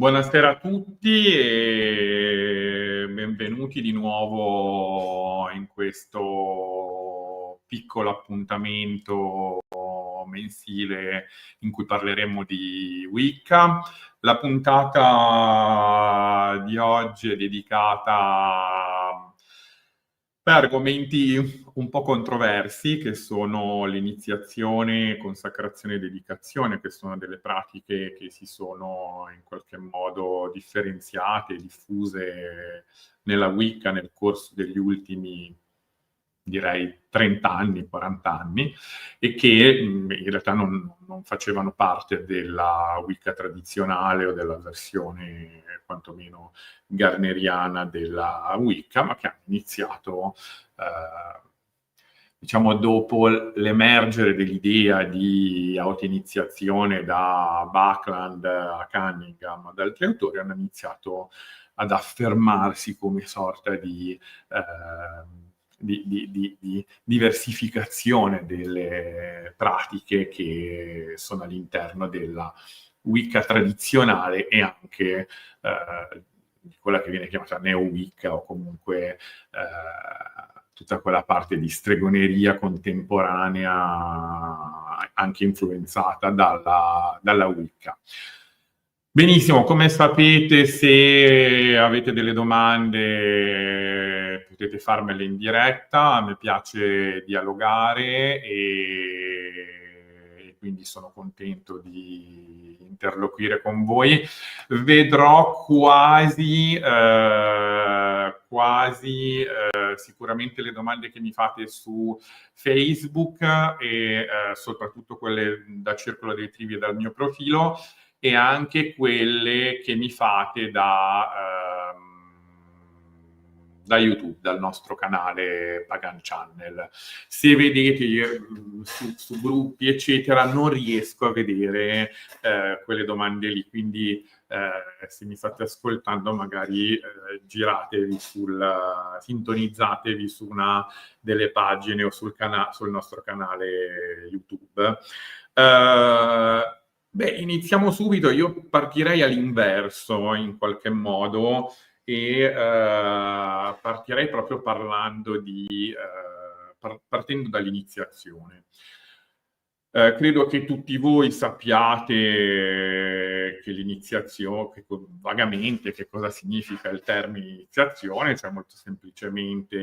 Buonasera a tutti e benvenuti di nuovo in questo piccolo appuntamento mensile in cui parleremo di Wicca. La puntata di oggi è dedicata a argomenti un po' controversi, che sono l'iniziazione, consacrazione e dedicazione, che sono delle pratiche che si sono in qualche modo differenziate e diffuse nella Wicca nel corso degli ultimi, direi, 30 anni, 40 anni, e che in realtà non facevano parte della Wicca tradizionale o della versione quantomeno garneriana della Wicca, ma che hanno iniziato diciamo dopo l'emergere dell'idea di autoiniziazione da Buckland a Cunningham, ad altri autori, hanno iniziato ad affermarsi come sorta di diversificazione delle pratiche che sono all'interno della Wicca tradizionale e anche di quella che viene chiamata neo-Wicca, o comunque tutta quella parte di stregoneria contemporanea anche influenzata dalla Wicca. Benissimo, come sapete, se avete delle domande potete farmele in diretta. A me piace dialogare e quindi sono contento di interloquire con voi. Vedrò quasi sicuramente le domande che mi fate su Facebook e soprattutto quelle da Circolo dei Trivi e dal mio profilo, e anche quelle che mi fate da YouTube, dal nostro canale Pagan Channel. Se vedete su gruppi, eccetera, non riesco a vedere quelle domande lì, quindi se mi state ascoltando magari giratevi sintonizzatevi su una delle pagine o sul nostro canale YouTube. Iniziamo subito. Io partirei all'inverso in qualche modo e partirei proprio parlando partendo dall'iniziazione. Credo che tutti voi sappiate che l'iniziazione, vagamente che cosa significa il termine iniziazione, cioè molto semplicemente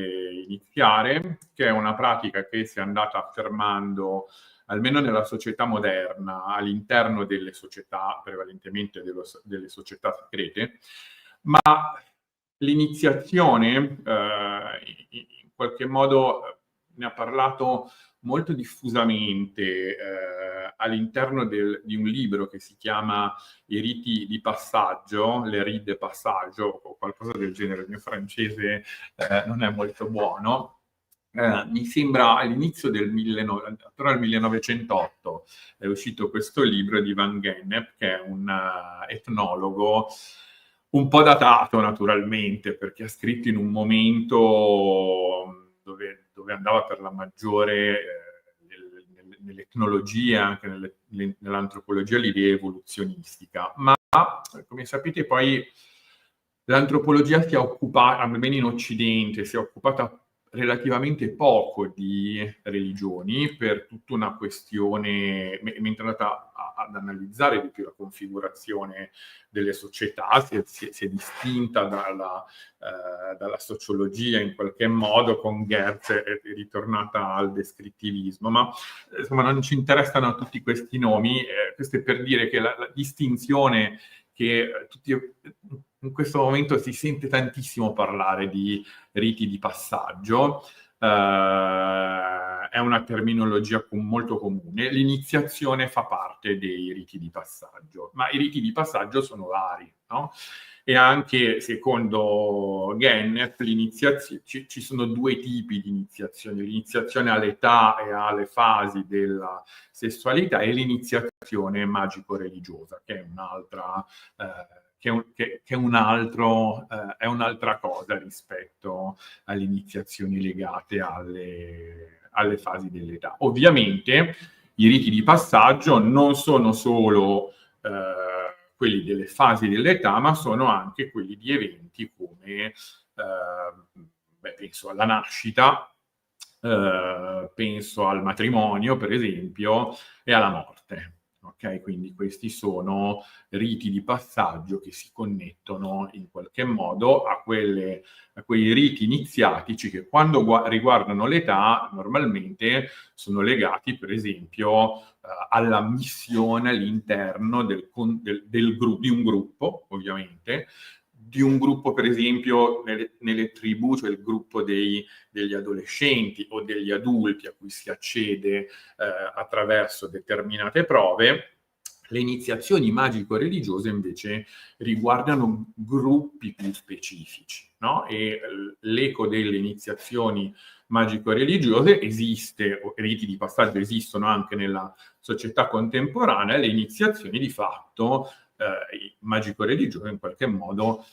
iniziare, che è una pratica che si è andata affermando almeno nella società moderna, all'interno delle società, prevalentemente delle società segrete, ma l'iniziazione in qualche modo ne ha parlato molto diffusamente all'interno di un libro che si chiama I riti di passaggio, le rite de passage o qualcosa del genere. Il mio francese non è molto buono. Mi sembra all'inizio attorno al 1908 è uscito questo libro di Van Gennep, che è un etnologo un po' datato naturalmente, perché ha scritto in un momento dove andava per la maggiore nell'etnologia, anche nell'antropologia, l'idea evoluzionistica. Ma come sapete poi l'antropologia si è occupata, almeno in Occidente, si è occupata relativamente poco di religioni per tutta una questione, mentre è andata ad analizzare di più la configurazione delle società, si è distinta dalla sociologia in qualche modo, con Geertz è ritornata al descrittivismo, ma insomma non ci interessano tutti questi nomi. Questo è per dire che la distinzione che in questo momento si sente tantissimo parlare di riti di passaggio, è una terminologia molto comune. L'iniziazione fa parte dei riti di passaggio, ma i riti di passaggio sono vari, no? E anche secondo Gennep ci sono due tipi di iniziazione: l'iniziazione all'età e alle fasi della sessualità e l'iniziazione magico-religiosa, che è un'altra è un'altra cosa rispetto alle iniziazioni legate alle fasi dell'età. Ovviamente i riti di passaggio non sono solo quelli delle fasi dell'età, ma sono anche quelli di eventi come, penso alla nascita, penso al matrimonio, per esempio, e alla morte. Ok, quindi questi sono riti di passaggio che si connettono in qualche modo a quei riti iniziatici che quando riguardano l'età normalmente sono legati, per esempio, alla missione all'interno di un gruppo, ovviamente, di un gruppo, per esempio, nelle tribù, cioè il gruppo degli adolescenti o degli adulti a cui si accede attraverso determinate prove. Le iniziazioni magico-religiose invece riguardano gruppi più specifici, no? E l'eco delle iniziazioni magico-religiose esiste, o riti di passaggio esistono anche nella società contemporanea, le iniziazioni di fatto magico-religiose in qualche modo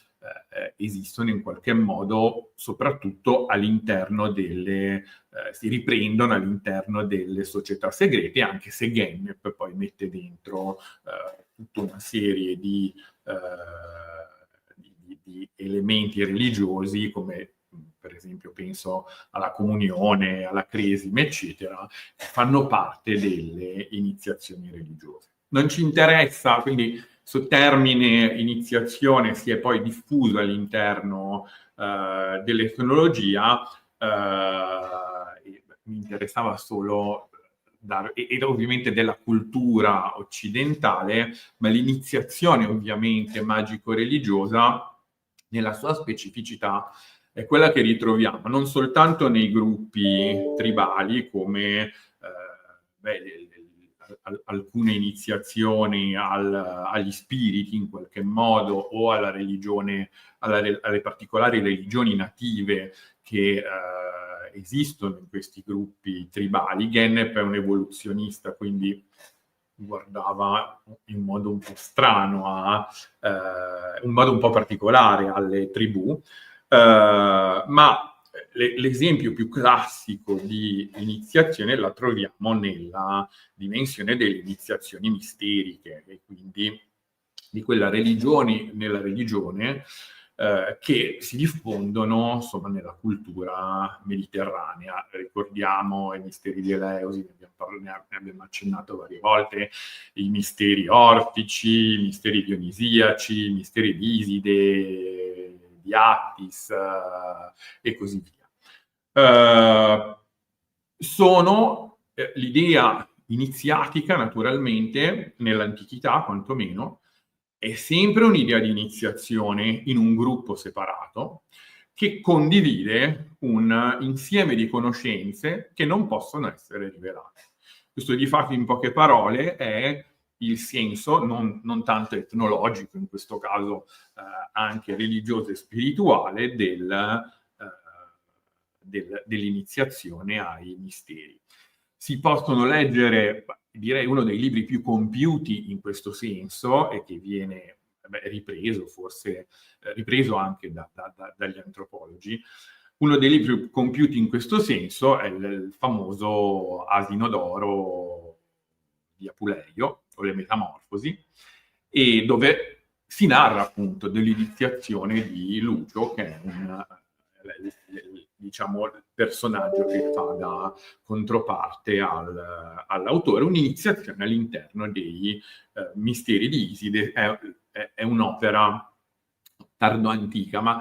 esistono in qualche modo soprattutto all'interno si riprendono all'interno delle società segrete, anche se Gennep poi mette dentro tutta una serie di elementi religiosi come per esempio penso alla comunione, alla cresima, eccetera, che fanno parte delle iniziazioni religiose. Non ci interessa, quindi questo termine iniziazione si è poi diffuso all'interno dell'etnologia, mi interessava solo ed ovviamente della cultura occidentale, ma l'iniziazione ovviamente magico-religiosa nella sua specificità è quella che ritroviamo non soltanto nei gruppi tribali come alcune iniziazioni agli spiriti in qualche modo o alla religione, alle particolari religioni native che esistono in questi gruppi tribali. Gennep è un evoluzionista, quindi guardava in modo un po' strano un modo un po' particolare alle tribù, ma l'esempio più classico di iniziazione la troviamo nella dimensione delle iniziazioni misteriche e quindi di quella religione, nella religione che si diffondono insomma nella cultura mediterranea. Ricordiamo i misteri di Eleusi, ne abbiamo accennato varie volte, i misteri orfici, i misteri dionisiaci, i misteri di Iside, di Attis e così via. Sono l'idea iniziatica, naturalmente, nell'antichità quantomeno, è sempre un'idea di iniziazione in un gruppo separato che condivide un insieme di conoscenze che non possono essere rivelate. Questo di fatto in poche parole è il senso, non tanto etnologico, in questo caso anche religioso e spirituale, dell'iniziazione ai misteri. Si possono leggere, direi, uno dei libri più compiuti in questo senso e che viene ripreso anche dagli antropologi. Uno dei libri più compiuti in questo senso è il famoso Asino d'oro di Apuleio, o le Metamorfosi, e dove si narra appunto dell'iniziazione di Lucio, che è diciamo il personaggio che fa da controparte all'autore, un'iniziazione all'interno dei misteri di Iside. È un'opera tardo-antica, ma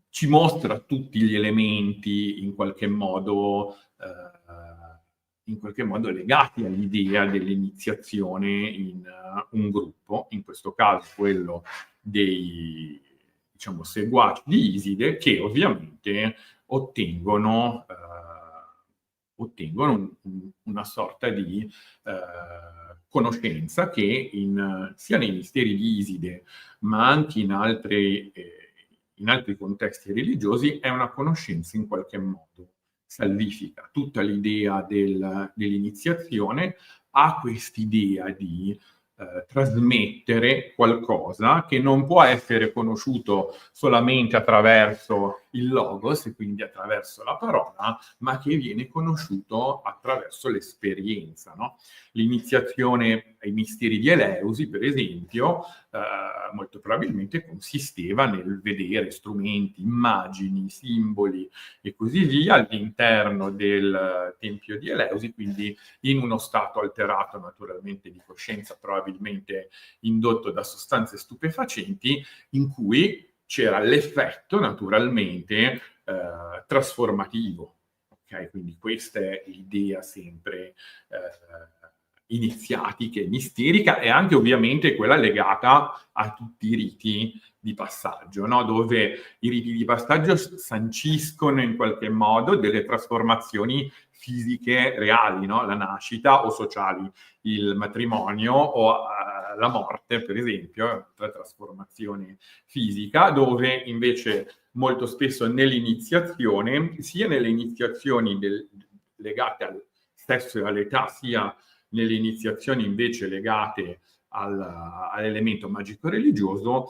ci mostra tutti gli elementi in qualche modo legati all'idea dell'iniziazione in un gruppo, in questo caso quello dei seguaci di Iside, che ovviamente ottengono una sorta di conoscenza che sia nei misteri di Iside, ma anche in altri contesti religiosi, è una conoscenza in qualche modo salvifica. Tutta l'idea dell'iniziazione ha quest'idea di trasmettere qualcosa che non può essere conosciuto solamente attraverso il logos, e quindi attraverso la parola, ma che viene conosciuto attraverso l'esperienza, no? L'iniziazione ai misteri di Eleusi, per esempio, molto probabilmente consisteva nel vedere strumenti, immagini, simboli e così via all'interno del tempio di Eleusi, quindi in uno stato alterato naturalmente di coscienza, probabilmente indotto da sostanze stupefacenti, in cui c'era l'effetto naturalmente trasformativo. Okay? Quindi questa è l'idea sempre iniziatica e misterica, e anche ovviamente quella legata a tutti i riti di passaggio, no? Dove i riti di passaggio sanciscono in qualche modo delle trasformazioni fisiche reali, no? La nascita o sociali, il matrimonio o la morte, per esempio, la trasformazione fisica, dove invece molto spesso nell'iniziazione, sia nelle iniziazioni legate al sesso e all'età, sia nelle iniziazioni invece legate all'elemento magico-religioso,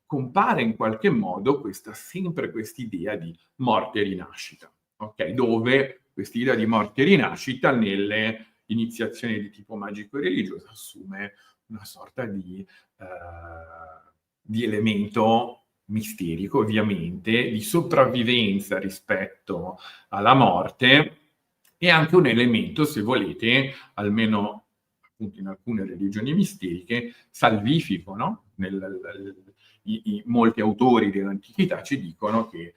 compare in qualche modo sempre quest'idea di morte e rinascita, okay? Dove quest'idea di morte e rinascita nelle iniziazioni di tipo magico-religioso assume una sorta di elemento misterico, ovviamente, di sopravvivenza rispetto alla morte, e anche un elemento, se volete, almeno appunto in alcune religioni misteriche, salvifico, no? Molti autori dell'antichità ci dicono che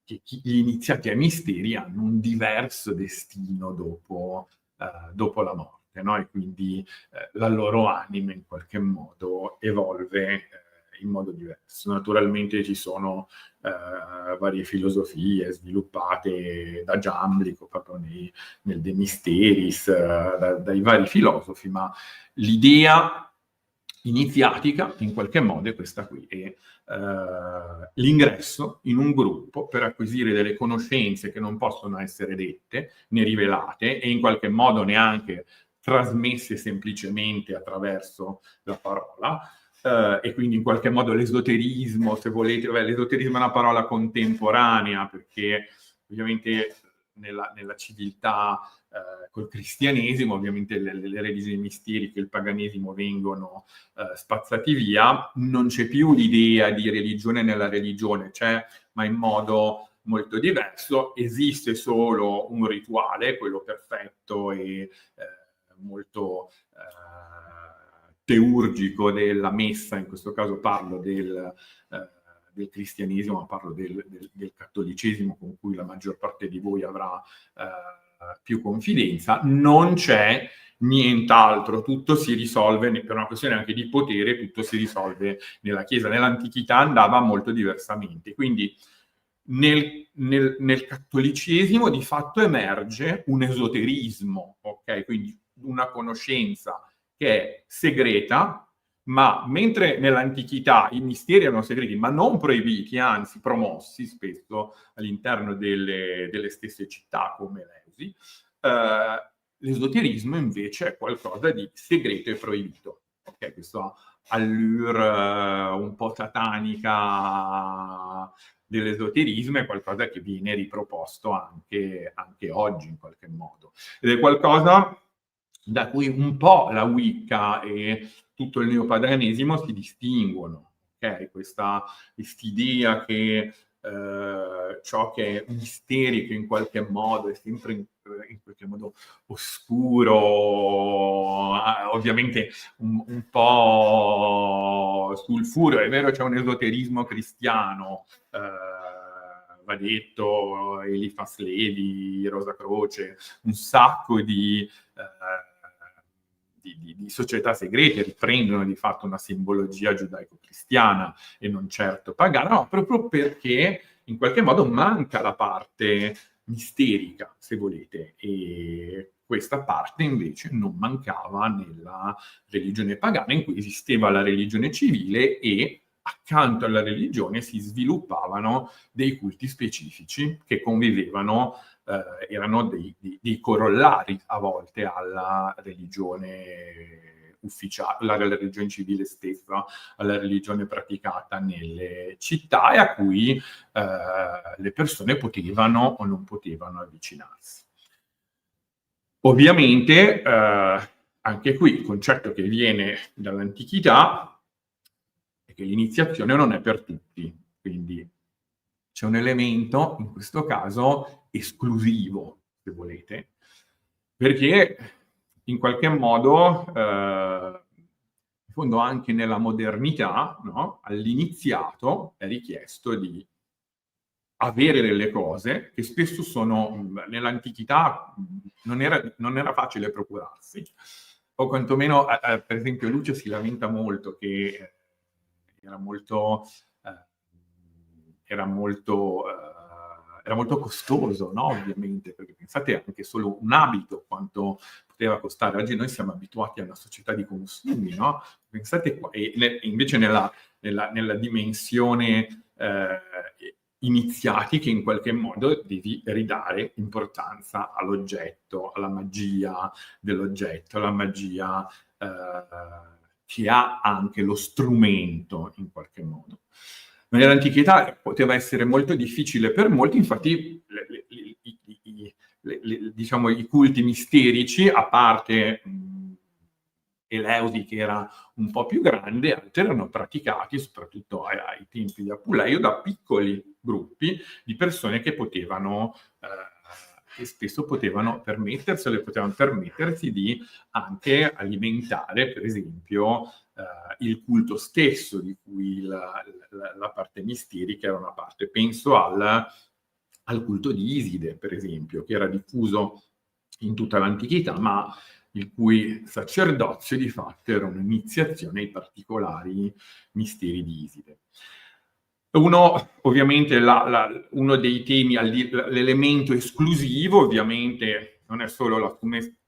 gli iniziati ai misteri hanno un diverso destino dopo la morte, no? E quindi la loro anima in qualche modo evolve in modo diverso. Naturalmente ci sono varie filosofie sviluppate da Giamblico proprio nel De Mysteris, dai vari filosofi, ma l'idea iniziatica in qualche modo è questa qui, è l'ingresso in un gruppo per acquisire delle conoscenze che non possono essere dette né rivelate e in qualche modo neanche trasmesse semplicemente attraverso la parola, e quindi in qualche modo l'esoterismo, se volete, l'esoterismo è una parola contemporanea perché ovviamente nella civiltà col cristianesimo, ovviamente le religioni misteriche, il paganesimo vengono spazzati via, non c'è più l'idea di religione nella religione, c'è, ma in modo molto diverso, esiste solo un rituale, quello perfetto e molto teurgico della messa, in questo caso parlo del cristianesimo, ma parlo del cattolicesimo con cui la maggior parte di voi avrà più confidenza, non c'è nient'altro, tutto si risolve, per una questione anche di potere, tutto si risolve nella Chiesa. Nell'antichità andava molto diversamente, quindi nel cattolicesimo di fatto emerge un esoterismo, ok? Quindi una conoscenza che è segreta, ma mentre nell'antichità i misteri erano segreti, ma non proibiti, anzi promossi spesso all'interno delle stesse città come Eleusi, l'esoterismo invece è qualcosa di segreto e proibito. Ok, questo allure un po' satanica dell'esoterismo è qualcosa che viene riproposto anche oggi in qualche modo. Ed è qualcosa da cui un po' la Wicca e tutto il neopaganesimo si distinguono. Okay? Quest'idea che ciò che è misterico in qualche modo è sempre in qualche modo oscuro, ovviamente un po' sulfuro. È vero, c'è un esoterismo cristiano, va detto, Eliphas Levi, Rosa Croce, un sacco di società segrete riprendono di fatto una simbologia giudaico-cristiana e non certo pagana, no, proprio perché in qualche modo manca la parte misterica, se volete, e questa parte invece non mancava nella religione pagana, in cui esisteva la religione civile e accanto alla religione si sviluppavano dei culti specifici che convivevano, erano dei corollari a volte alla religione ufficiale, alla religione civile stessa, alla religione praticata nelle città e a cui le persone potevano o non potevano avvicinarsi. Ovviamente anche qui il concetto che viene dall'antichità è che l'iniziazione non è per tutti, quindi c'è un elemento, in questo caso, esclusivo, se volete, perché in qualche modo, in fondo anche nella modernità, no, all'iniziato è richiesto di avere delle cose che spesso sono nell'antichità non era facile procurarsi, o quantomeno per esempio Lucio si lamenta molto che era molto era molto era molto costoso, no, ovviamente, perché pensate anche solo un abito quanto poteva costare. Oggi noi siamo abituati a una società di consumi, no, pensate qua invece nella dimensione iniziati che in qualche modo devi ridare importanza all'oggetto, alla magia dell'oggetto, alla magia che ha anche lo strumento in qualche modo. Nell'antichità poteva essere molto difficile per molti, infatti diciamo, i culti misterici, a parte Eleusi che era un po' più grande, altri erano praticati soprattutto ai tempi di Apuleio da piccoli gruppi di persone che potevano che spesso potevano permettersi di anche alimentare, per esempio, il culto stesso di cui la parte misterica era una parte. Penso al culto di Iside, per esempio, che era diffuso in tutta l'antichità, ma il cui sacerdozio di fatto era un'iniziazione ai particolari misteri di Iside. Ovviamente, uno dei temi, l'elemento esclusivo, ovviamente, non è solo la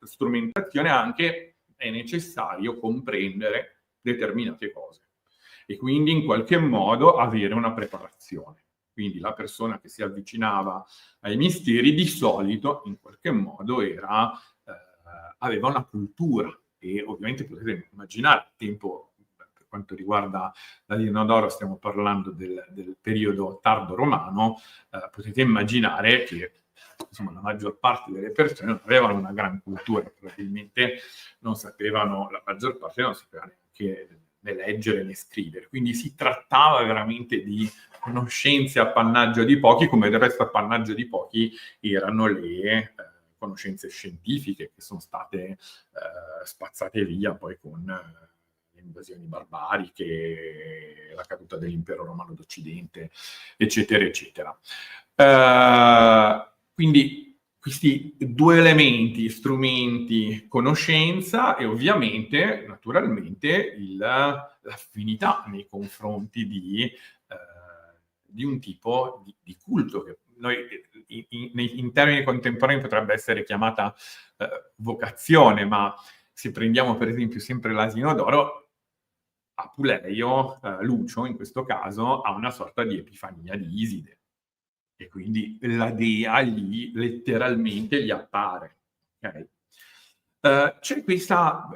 strumentazione, anche è necessario comprendere determinate cose e quindi in qualche modo avere una preparazione. Quindi la persona che si avvicinava ai misteri di solito in qualche modo aveva una cultura e ovviamente potete immaginare il tempo, per quanto riguarda l'Asino d'Oro stiamo parlando del periodo tardo romano, potete immaginare che insomma, la maggior parte delle persone non avevano una gran cultura, probabilmente non sapevano, la maggior parte non sapeva neanche né leggere né scrivere, quindi si trattava veramente di conoscenze appannaggio di pochi, come del resto appannaggio di pochi erano le conoscenze scientifiche che sono state spazzate via poi con le invasioni barbariche, la caduta dell'impero romano d'Occidente, eccetera, eccetera. Quindi questi due elementi, strumenti, conoscenza e ovviamente, naturalmente, l'affinità nei confronti di un tipo di culto che noi in termini contemporanei potrebbe essere chiamata vocazione, ma se prendiamo per esempio sempre l'Asino d'Oro, Apuleio, Lucio in questo caso, ha una sorta di epifania di Iside e quindi la dea lì letteralmente gli appare. Okay? C'è questa,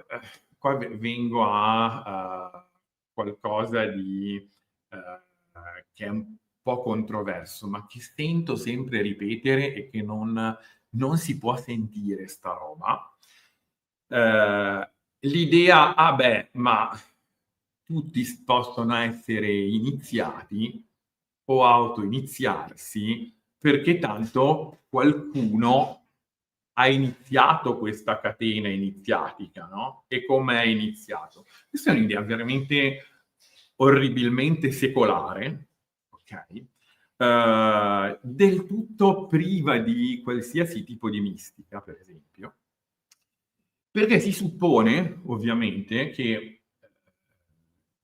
qua vengo a qualcosa di che è un po' controverso, ma che sento sempre ripetere e che non si può sentire sta roba. L'idea, ma tutti possono essere iniziati o auto-iniziarsi perché tanto qualcuno ha iniziato questa catena iniziatica, no? E come è iniziato? Questa è un'idea veramente orribilmente secolare, ok? Del tutto priva di qualsiasi tipo di mistica, per esempio, perché si suppone, ovviamente, che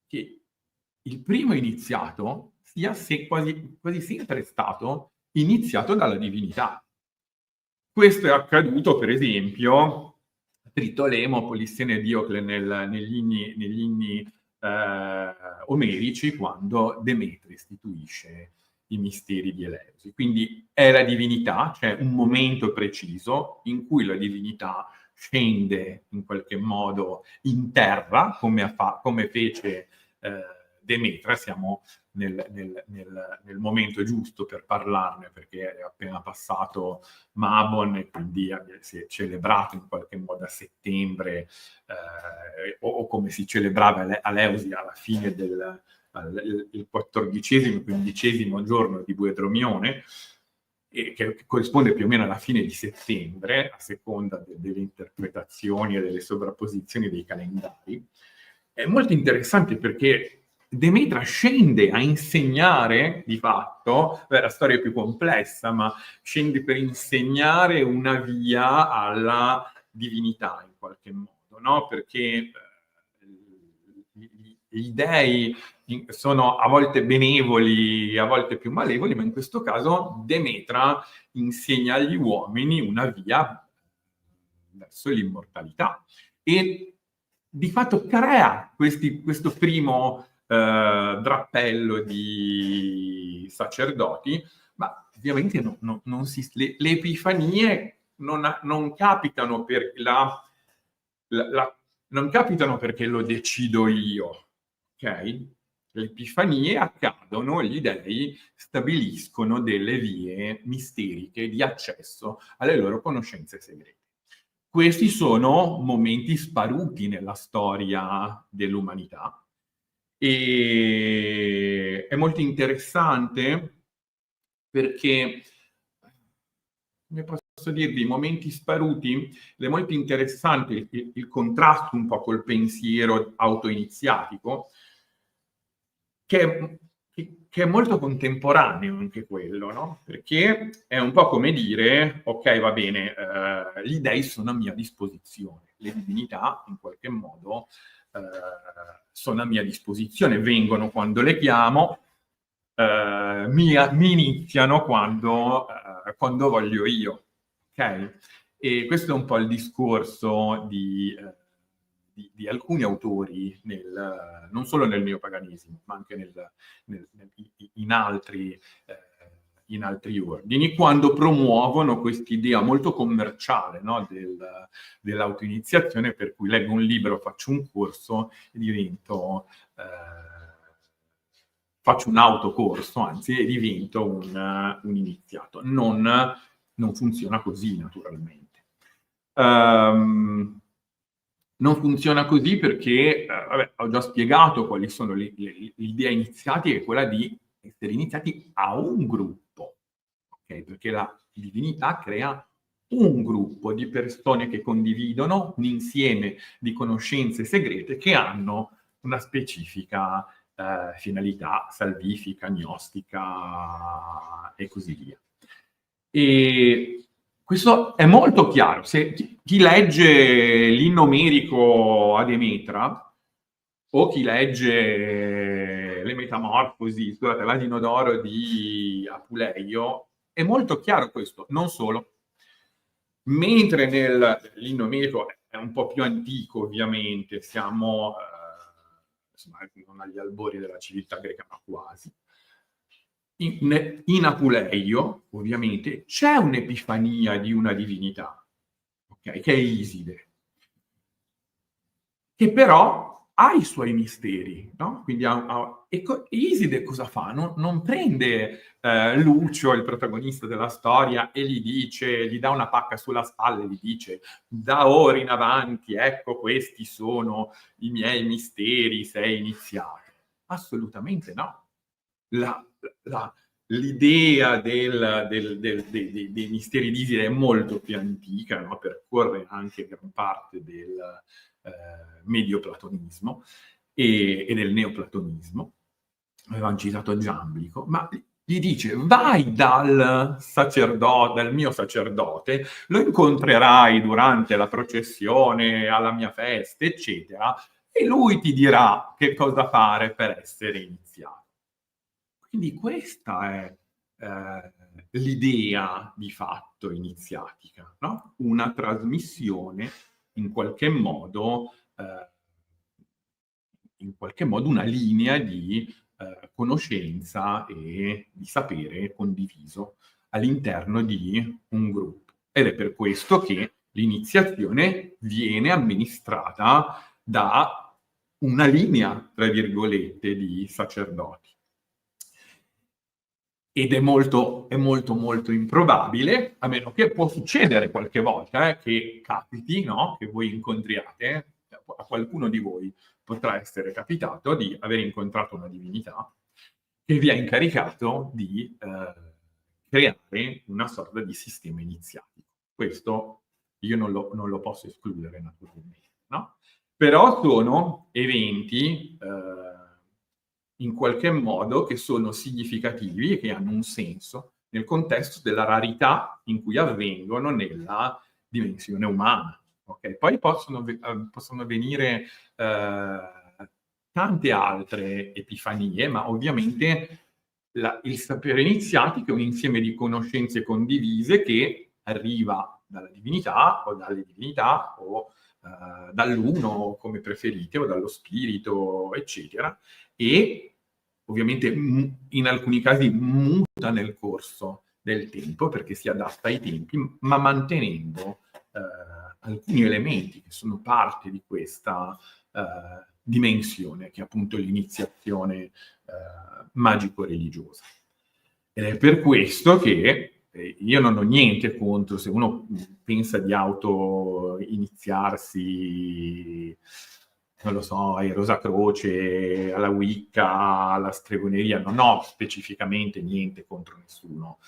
il primo iniziato sia quasi sempre stato iniziato dalla divinità. Questo è accaduto, per esempio, a Tritolemo, Polissene e Diocle negli inni omerici, quando Demetre istituisce i misteri di Eleusi. Quindi è la divinità, c'è un momento preciso in cui la divinità scende in qualche modo in terra, come fece Demetra siamo nel momento giusto per parlarne, perché è appena passato Mabon e quindi si è celebrato in qualche modo a settembre, o come si celebrava a Eleusi alla fine del il 14° 15° giorno di Buedromione, che corrisponde più o meno alla fine di settembre, a seconda delle interpretazioni e delle sovrapposizioni dei calendari. È molto interessante perché Demetra scende a insegnare, di fatto, la storia è più complessa, ma scende per insegnare una via alla divinità in qualche modo, no? Perché gli dei sono a volte benevoli, a volte più malevoli, ma in questo caso Demetra insegna agli uomini una via verso l'immortalità e di fatto crea questo primo drappello di sacerdoti, ma ovviamente le epifanie non capitano per non capitano perché lo decido io, ok? Le epifanie accadono, gli dei stabiliscono delle vie misteriche di accesso alle loro conoscenze segrete. Questi sono momenti sparuti nella storia dell'umanità e è molto interessante perché, come posso dirvi, i momenti sparuti, è molto interessante il contrasto un po' col pensiero autoiniziatico, che è molto contemporaneo anche quello, no? Perché è un po' come dire, ok, va bene, gli dei sono a mia disposizione, le divinità in qualche modo sono a mia disposizione, vengono quando le chiamo, mi iniziano quando voglio io, ok? E questo è un po' il discorso di alcuni autori, non solo nel neopaganesimo, ma anche in altri ordini, quando promuovono quest'idea molto commerciale, no? Dell'autoiniziazione, per cui leggo un libro, faccio un corso e faccio un autocorso, anzi, e divento un iniziato. Non funziona così, naturalmente. Non funziona così perché, ho già spiegato quali sono l'idea iniziati, che è quella di essere iniziati a un gruppo, ok? Perché la divinità crea un gruppo di persone che condividono un insieme di conoscenze segrete che hanno una specifica finalità salvifica, gnostica e così via. E questo è molto chiaro. Se chi legge l'inno omerico a Demetra o chi legge le Metamorfosi, scusate, l'Asino d'oro di Apuleio, è molto chiaro questo. Non solo. Mentre l'inno omerico è un po' più antico, ovviamente, siamo insomma, non agli albori della civiltà greca, ma quasi. In Apuleio, ovviamente, c'è un'epifania di una divinità, okay, che è Iside, che però ha i suoi misteri, no? Quindi Iside cosa fa? Non prende Lucio, il protagonista della storia, e gli dà una pacca sulla spalla e gli dice: da ora in avanti, ecco, questi sono i miei misteri, sei iniziato. Assolutamente no. L'idea dei misteri di Iside è molto più antica, no? Percorre anche gran parte del medioplatonismo e del neoplatonismo. Avevamo citato Giamblico, ma gli dice: vai dal mio sacerdote, lo incontrerai durante la processione, alla mia festa, eccetera, e lui ti dirà che cosa fare per essere iniziato. Quindi questa è l'idea di fatto iniziatica, no? Una trasmissione in qualche modo una linea di conoscenza e di sapere condiviso all'interno di un gruppo. Ed è per questo che l'iniziazione viene amministrata da una linea, tra virgolette, di sacerdoti. Ed è molto improbabile, a meno che può succedere qualche volta, che capiti, no? Che voi incontriate, a qualcuno di voi potrà essere capitato di aver incontrato una divinità che vi ha incaricato di creare una sorta di sistema iniziatico. Questo io non lo posso escludere naturalmente, no? Però sono eventi in qualche modo che sono significativi e che hanno un senso nel contesto della rarità in cui avvengono nella dimensione umana. Okay? Poi possono venire tante altre epifanie, ma ovviamente il sapere iniziatico è un insieme di conoscenze condivise che arriva dalla divinità o dalle divinità o dall'uno, come preferite, o dallo spirito, eccetera, e ovviamente in alcuni casi muta nel corso del tempo perché si adatta ai tempi, ma mantenendo alcuni elementi che sono parte di questa dimensione, che è appunto l'iniziazione magico-religiosa. Ed è per questo che io non ho niente contro se uno pensa di auto-iniziarsi, non lo so, ai Rosacroce, alla Wicca, alla stregoneria, non ho specificamente niente contro nessuno.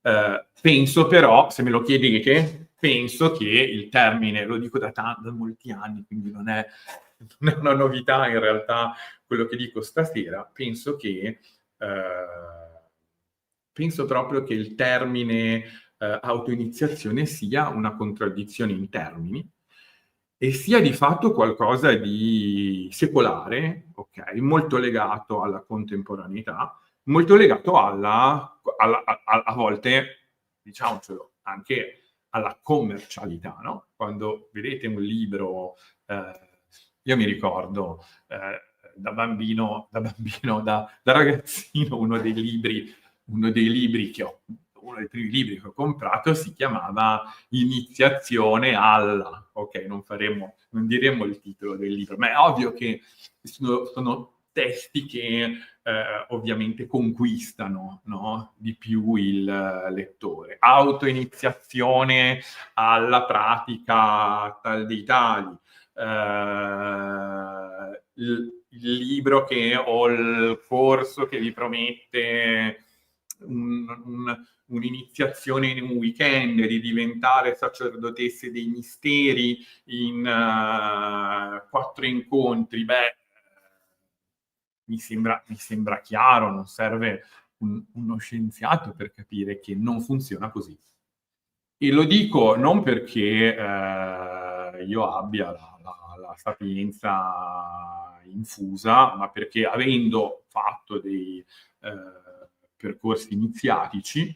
Penso però, se me lo chiedete, penso che il termine, lo dico da molti anni, quindi non è una novità in realtà quello che dico stasera, penso proprio che il termine autoiniziazione sia una contraddizione in termini e sia di fatto qualcosa di secolare, ok, molto legato alla contemporaneità, molto legato a volte, diciamocelo, anche alla commercialità, no? Quando vedete un libro, io mi ricordo da ragazzino, uno dei primi libri che ho comprato si chiamava Iniziazione alla, ok, non diremo il titolo del libro, ma è ovvio che sono testi che ovviamente conquistano, no? Di più il lettore. Autoiniziazione alla pratica tal dei tali. Il libro o il corso che vi promette un'iniziazione in un weekend, di diventare sacerdotesse dei misteri in 4 incontri. Beh, mi sembra chiaro, non serve uno scienziato per capire che non funziona così. E lo dico non perché io abbia la sapienza infusa, ma perché avendo fatto dei percorsi iniziatici,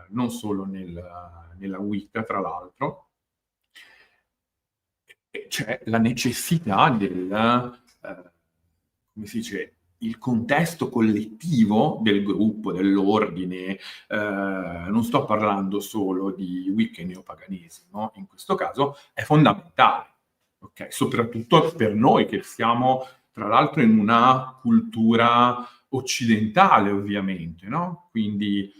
non solo nella Wicca, tra l'altro, c'è la necessità come si dice, il contesto collettivo del gruppo, dell'ordine. Non sto parlando solo di Wicca e neopaganesimo, in questo caso è fondamentale, okay? Soprattutto per noi che siamo tra l'altro in una cultura occidentale, ovviamente, no? Quindi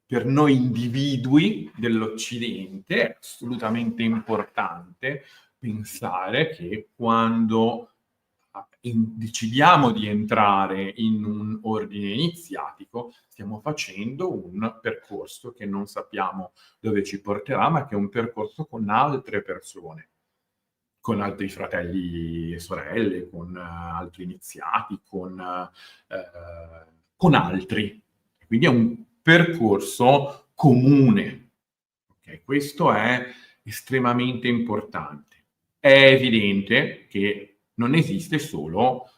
per noi individui dell'Occidente è assolutamente importante pensare che quando decidiamo di entrare in un ordine iniziatico, stiamo facendo un percorso che non sappiamo dove ci porterà, ma che è un percorso con altre persone, con altri fratelli e sorelle, con altri iniziati, con altri. Quindi è un percorso comune. Okay? Questo è estremamente importante. È evidente che non esiste solo,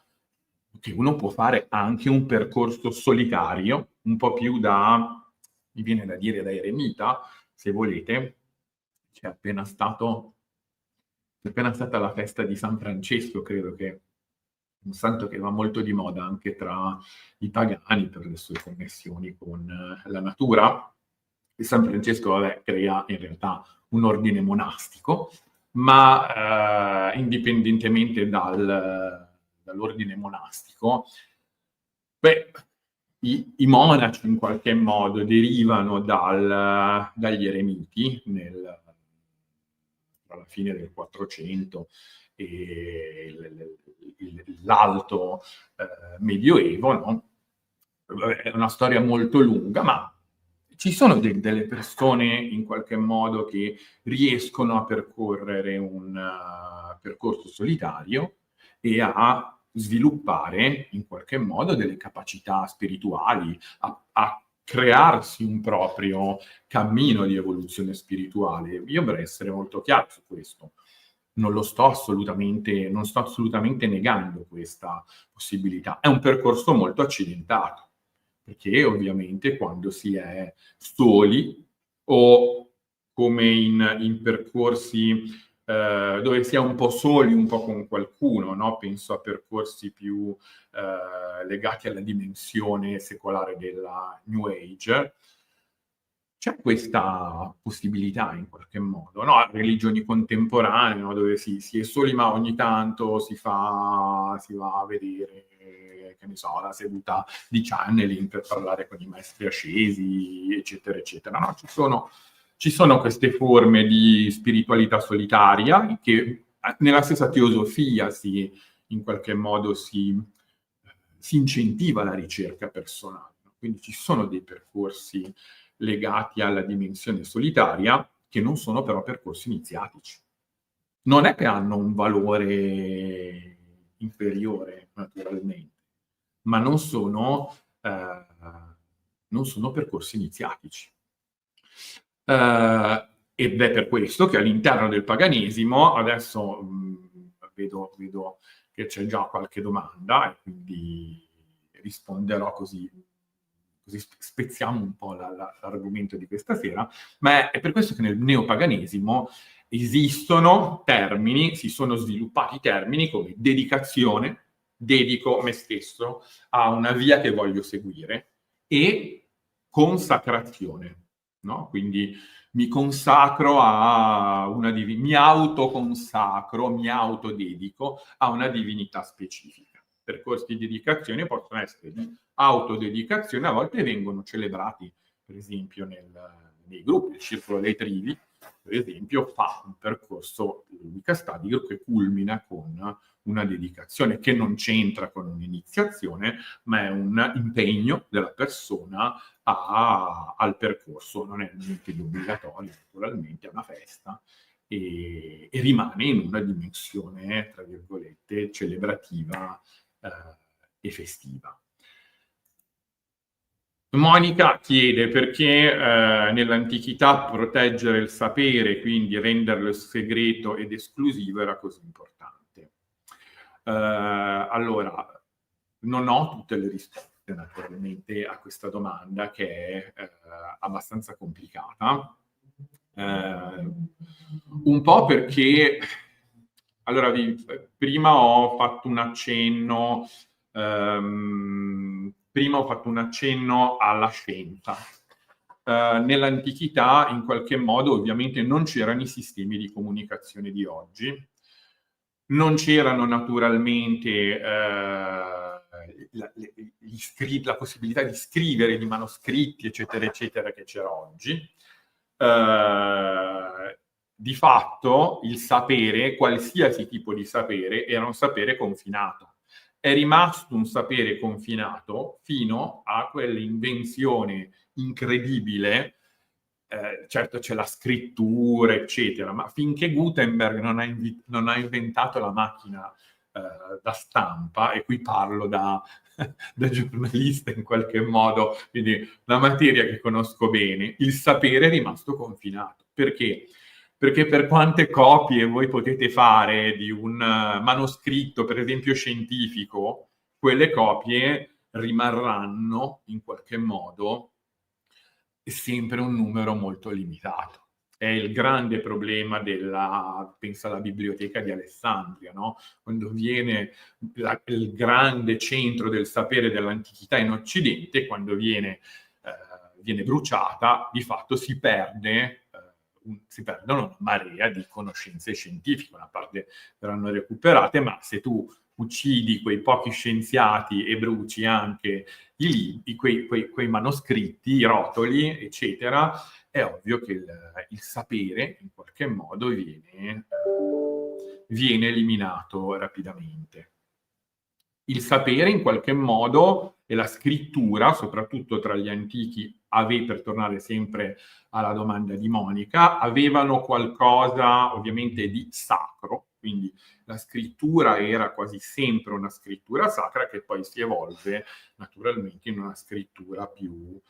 che uno può fare anche un percorso solitario, un po' più mi viene da dire da eremita, se volete. C'è appena stata la festa di San Francesco, credo che un santo che va molto di moda anche tra i pagani per le sue connessioni con la natura. E San Francesco, vabbè, crea in realtà un ordine monastico, ma indipendentemente dall'ordine monastico, beh, i monaci in qualche modo derivano dagli eremiti alla fine del 400 e l'alto medioevo, no? È una storia molto lunga, ma ci sono delle persone in qualche modo che riescono a percorrere un percorso solitario e a sviluppare in qualche modo delle capacità spirituali, a crearsi un proprio cammino di evoluzione spirituale. Io vorrei essere molto chiaro su questo. Non sto assolutamente negando questa possibilità. È un percorso molto accidentato, perché ovviamente quando si è soli o come in percorsi dove si è un po' soli, un po' con qualcuno, no? Penso a percorsi più legati alla dimensione secolare della New Age. C'è questa possibilità in qualche modo, no? Religioni contemporanee, no? Dove si è soli ma ogni tanto si va a vedere, che ne so, la seduta di channeling per parlare con i maestri ascesi, eccetera, eccetera. No? Ci sono queste forme di spiritualità solitaria che nella stessa teosofia in qualche modo si incentiva la ricerca personale. Quindi ci sono dei percorsi legati alla dimensione solitaria che non sono però percorsi iniziatici. Non è che hanno un valore inferiore, naturalmente, ma non sono percorsi iniziatici. Ed è per questo che all'interno del paganesimo, adesso vedo che c'è già qualche domanda e quindi risponderò così spezziamo un po' l'argomento di questa sera, ma è per questo che nel neopaganesimo esistono termini, si sono sviluppati termini come dedicazione, dedico me stesso a una via che voglio seguire, e consacrazione, no? Quindi mi consacro a una divinità, mi autoconsacro, mi autodedico a una divinità specifica. Percorsi di dedicazione possono essere di autodedicazione, a volte vengono celebrati, per esempio, nei gruppi. Il Circolo dei Trivi, per esempio, fa un percorso di castadico che culmina con una dedicazione che non c'entra con un'iniziazione, ma è un impegno della persona al percorso. Non è niente di obbligatorio, naturalmente, è una festa e rimane in una dimensione, tra virgolette, celebrativa e festiva. Monica chiede perché nell'antichità proteggere il sapere, quindi renderlo segreto ed esclusivo, era così importante. Allora, non ho tutte le risposte naturalmente a questa domanda, che è abbastanza complicata. Un po' perché, allora, prima ho fatto un accenno alla scienza. Nell'antichità, in qualche modo, ovviamente non c'erano i sistemi di comunicazione di oggi, non c'erano naturalmente la possibilità di scrivere di manoscritti, eccetera, eccetera, che c'era oggi. Di fatto il sapere, qualsiasi tipo di sapere, era un sapere confinato. È rimasto un sapere confinato fino a quell'invenzione incredibile. Certo c'è la scrittura, eccetera, ma finché Gutenberg non ha inventato la macchina da stampa, e qui parlo da giornalista in qualche modo, quindi la materia che conosco bene, il sapere è rimasto confinato. Perché? Perché per quante copie voi potete fare di un manoscritto, per esempio scientifico, quelle copie rimarranno in qualche modo sempre un numero molto limitato. È il grande problema pensa alla Biblioteca di Alessandria, no? Quando viene il grande centro del sapere dell'antichità in Occidente, quando viene bruciata, di fatto si perde si perdono una marea di conoscenze scientifiche, una parte verranno recuperate, ma se tu uccidi quei pochi scienziati e bruci anche quei manoscritti, i rotoli, eccetera, è ovvio che il sapere in qualche modo viene eliminato rapidamente. Il sapere in qualche modo e la scrittura, soprattutto tra gli antichi, per tornare sempre alla domanda di Monica, avevano qualcosa ovviamente di sacro, quindi la scrittura era quasi sempre una scrittura sacra che poi si evolve naturalmente in una scrittura più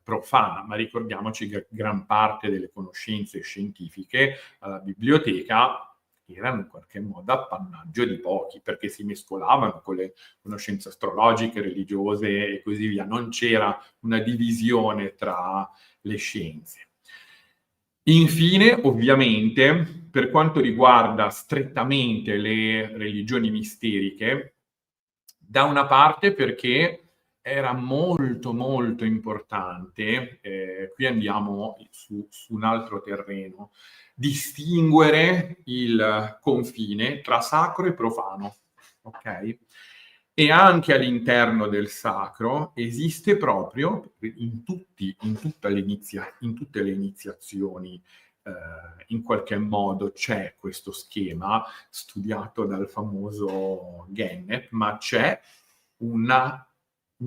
profana, ma ricordiamoci che gran parte delle conoscenze scientifiche alla biblioteca erano in qualche modo appannaggio di pochi, perché si mescolavano con le conoscenze astrologiche, religiose e così via. Non c'era una divisione tra le scienze. Infine, ovviamente, per quanto riguarda strettamente le religioni misteriche, da una parte perché era molto molto importante, qui andiamo su un altro terreno, distinguere il confine tra sacro e profano, ok? E anche all'interno del sacro esiste proprio in tutte le iniziazioni, in qualche modo c'è questo schema studiato dal famoso Gennett, ma c'è un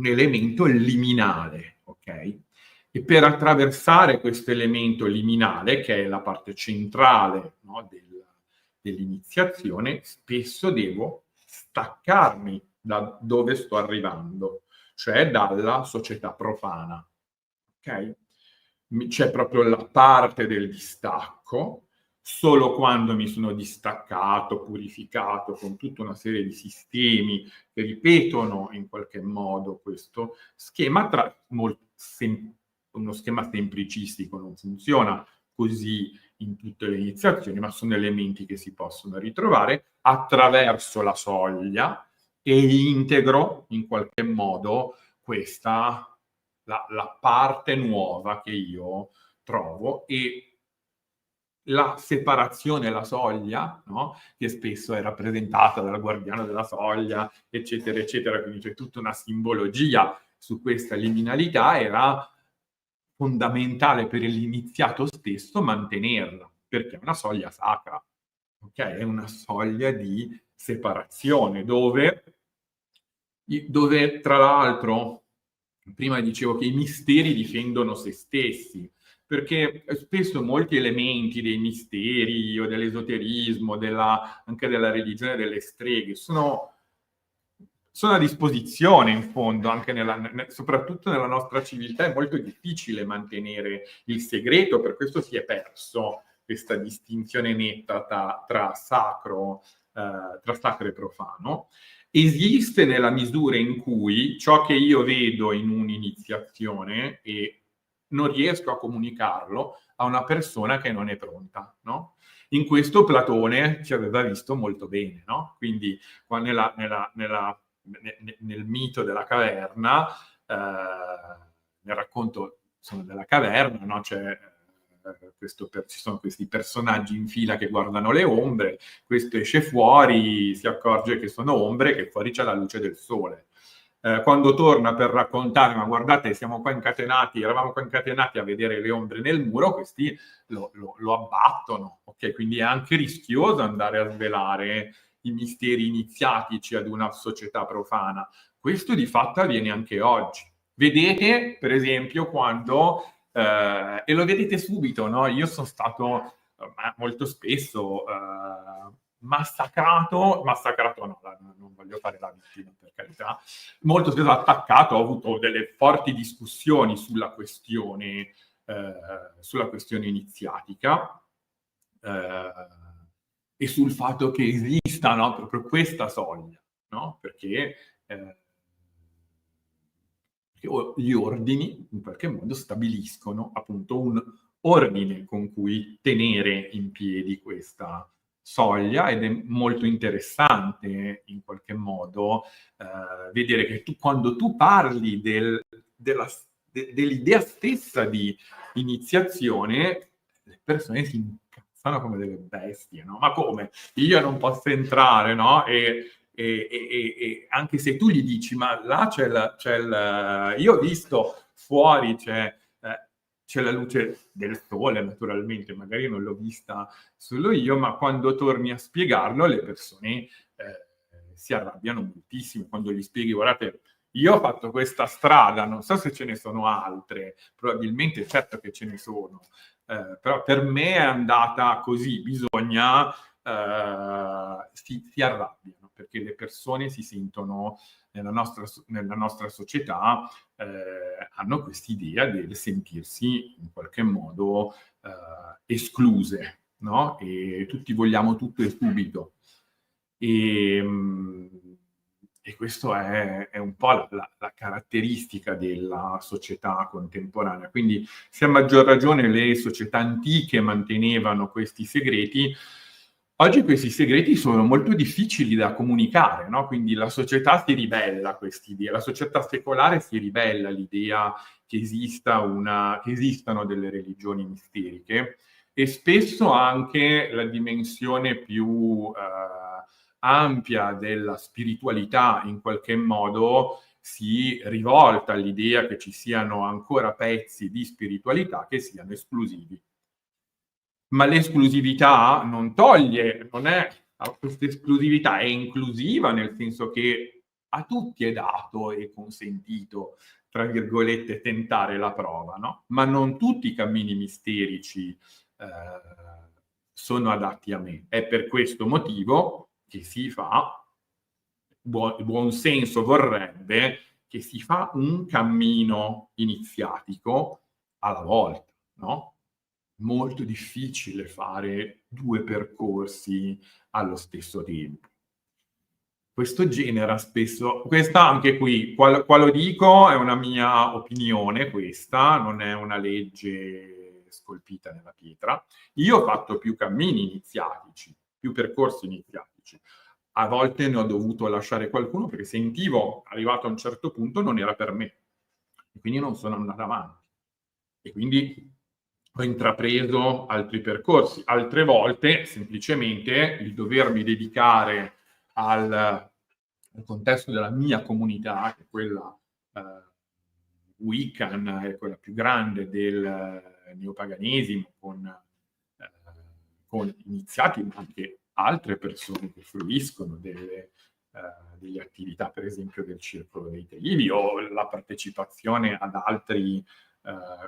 elemento liminale, ok? E per attraversare questo elemento liminale, che è la parte centrale, no, dell'iniziazione, spesso devo staccarmi da dove sto arrivando, cioè dalla società profana. Ok? C'è proprio la parte del distacco. Solo quando mi sono distaccato, purificato con tutta una serie di sistemi che ripetono in qualche modo questo schema, uno schema semplicistico non funziona così in tutte le iniziazioni, ma sono elementi che si possono ritrovare attraverso la soglia e integro in qualche modo questa la parte nuova che io trovo, e la separazione, la soglia, no? Che spesso è rappresentata dal guardiano della soglia, eccetera, eccetera, quindi c'è tutta una simbologia su questa liminalità, era fondamentale per l'iniziato stesso mantenerla, perché è una soglia sacra, ok? È una soglia di separazione, dove tra l'altro, prima dicevo che i misteri difendono se stessi, perché spesso molti elementi dei misteri o dell'esoterismo, anche della religione delle streghe, sono a disposizione in fondo, anche soprattutto nella nostra civiltà è molto difficile mantenere il segreto, per questo si è perso questa distinzione netta tra sacro e profano. Esiste nella misura in cui ciò che io vedo in un'iniziazione e non riesco a comunicarlo a una persona che non è pronta, no? In questo Platone ci aveva visto molto bene, no? Quindi nel mito della caverna, nel racconto della caverna, no? Ci sono questi personaggi in fila che guardano le ombre, questo esce fuori, si accorge che sono ombre, che fuori c'è la luce del sole. Quando torna per raccontare, ma guardate, eravamo qua incatenati a vedere le ombre nel muro, questi lo abbattono, ok? Quindi è anche rischioso andare a svelare i misteri iniziatici ad una società profana. Questo di fatto avviene anche oggi. Vedete, per esempio, quando e lo vedete subito, no? Io sono stato molto spesso massacrato no, non voglio fare la vittima, per carità, molto spesso attaccato, ho avuto delle forti discussioni sulla questione iniziatica e sul fatto che esista, no, proprio questa soglia, no? Perché gli ordini in qualche modo stabiliscono appunto un ordine con cui tenere in piedi questa soglia, ed è molto interessante in qualche modo vedere che quando tu parli dell'idea stessa di iniziazione, le persone si incazzano come delle bestie, no? Ma come? Io non posso entrare, no? E anche se tu gli dici, ma là io ho visto fuori c'è la luce del sole, naturalmente, magari non l'ho vista solo io, ma quando torni a spiegarlo le persone si arrabbiano moltissimo. Quando gli spieghi, guardate, io ho fatto questa strada, non so se ce ne sono altre, probabilmente certo che ce ne sono, però per me è andata così, bisogna, si arrabbiano, perché le persone si sentono nella nostra società, hanno quest'idea del sentirsi in qualche modo escluse, no? E tutti vogliamo tutto e subito. E questo è un po' la caratteristica della società contemporanea. Quindi, se a maggior ragione le società antiche mantenevano questi segreti, oggi questi segreti sono molto difficili da comunicare, no? Quindi la società si ribella a quest'idea, la società secolare si ribella all'idea che esistano delle religioni misteriche, e spesso anche la dimensione più ampia della spiritualità in qualche modo si rivolta all'idea che ci siano ancora pezzi di spiritualità che siano esclusivi. Ma l'esclusività non toglie, non è, questa esclusività è inclusiva, nel senso che a tutti è dato e consentito, tra virgolette, tentare la prova, no? Ma non tutti i cammini misterici sono adatti a me. È per questo motivo che si fa, buon senso vorrebbe, che si fa un cammino iniziatico alla volta, no? Molto difficile fare 2 percorsi allo stesso tempo. Questo genera spesso, questa anche qui, qua lo dico, è una mia opinione questa, non è una legge scolpita nella pietra. Io ho fatto più cammini iniziatici, più percorsi iniziatici. A volte ne ho dovuto lasciare qualcuno perché sentivo, arrivato a un certo punto, non era per me. E quindi non sono andato avanti. E quindi ho intrapreso altri percorsi. Altre volte, semplicemente, il dovermi dedicare al contesto della mia comunità, che è quella Wiccan, è quella più grande del neopaganesimo, con iniziati, ma anche altre persone che fruiscono delle attività, per esempio del Circolo dei Trivi, o la partecipazione ad altri,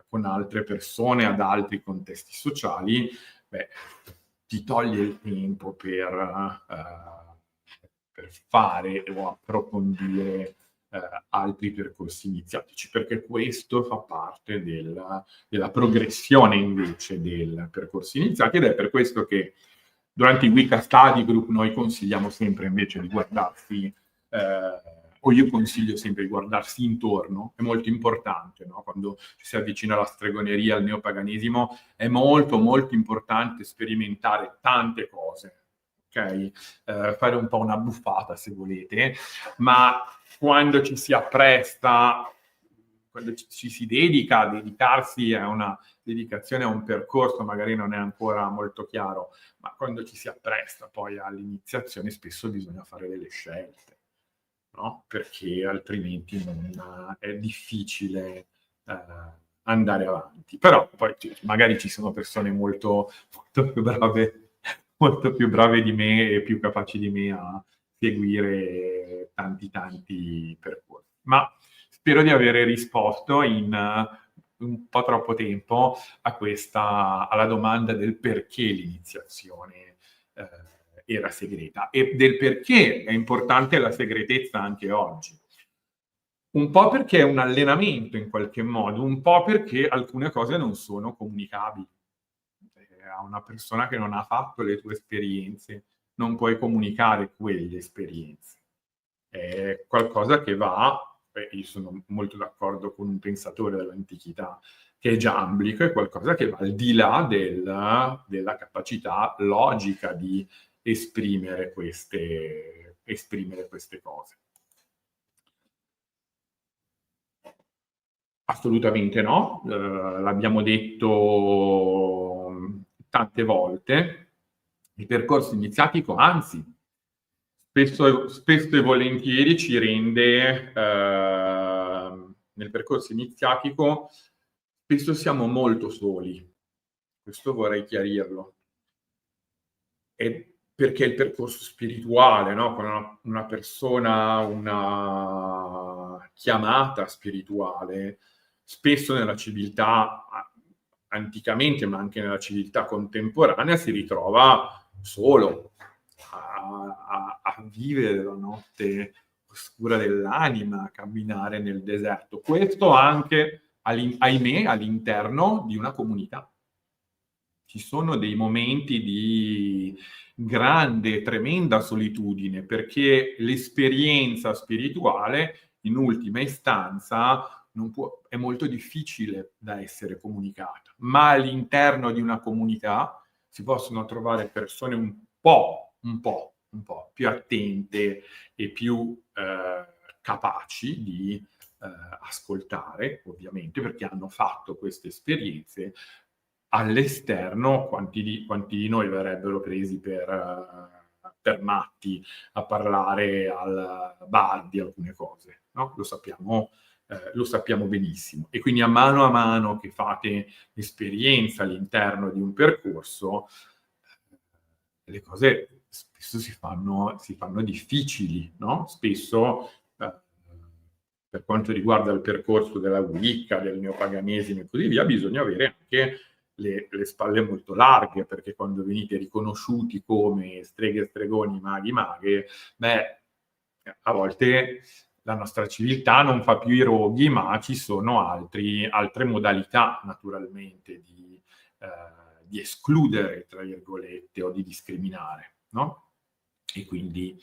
con altre persone, ad altri contesti sociali, beh, ti toglie il tempo per fare o approfondire altri percorsi iniziatici, perché questo fa parte della progressione invece del percorso iniziati, ed è per questo che durante i Wicca Study Group noi consigliamo sempre invece di guardarsi, o io consiglio sempre di guardarsi intorno, è molto importante, no? Quando ci si avvicina alla stregoneria, al neopaganesimo, è molto molto importante sperimentare tante cose, ok? Fare un po' una buffata se volete, ma quando ci si appresta, quando ci si dedica a dedicarsi a una dedicazione a un percorso, magari non è ancora molto chiaro, ma quando ci si appresta poi all'iniziazione spesso bisogna fare delle scelte, no? Perché altrimenti è difficile andare avanti. Però poi magari ci sono persone molto, molto più brave di me e più capaci di me a seguire tanti percorsi. Ma spero di avere risposto in un po' troppo tempo alla domanda del perché l'iniziazione era segreta e del perché è importante la segretezza anche oggi. Un po' perché è un allenamento in qualche modo, un po' perché alcune cose non sono comunicabili. A una persona che non ha fatto le tue esperienze non puoi comunicare quelle esperienze. È qualcosa che io sono molto d'accordo con un pensatore dell'antichità che è Giamblico, è qualcosa che va al di là della capacità logica di esprimere queste cose. Assolutamente no, l'abbiamo detto tante volte il percorso iniziatico, anzi, spesso e volentieri ci rende, nel percorso iniziatico, spesso siamo molto soli. Questo vorrei chiarirlo. E perché il percorso spirituale, no, quando una persona ha una chiamata spirituale, spesso nella civiltà anticamente, ma anche nella civiltà contemporanea, si ritrova solo a vivere la notte oscura dell'anima, a camminare nel deserto. Questo anche, ahimè, all'interno di una comunità. Ci sono dei momenti di grande, tremenda solitudine, perché l'esperienza spirituale, in ultima istanza, è molto difficile da essere comunicata. Ma all'interno di una comunità si possono trovare persone un po' più attente e più capaci di ascoltare, ovviamente, perché hanno fatto queste esperienze. All'esterno, quanti di noi verrebbero presi per matti a parlare al bar di alcune cose, no? Lo sappiamo benissimo. E quindi a mano che fate esperienza all'interno di un percorso, le cose spesso si fanno difficili, no? Spesso, per quanto riguarda il percorso della Wicca, del neopaganesimo e così via, bisogna avere anche le spalle molto larghe, perché quando venite riconosciuti come streghe, stregoni, maghi, maghe, a volte la nostra civiltà non fa più i roghi, ma ci sono altre modalità, naturalmente, di escludere, tra virgolette, o di discriminare, no? E quindi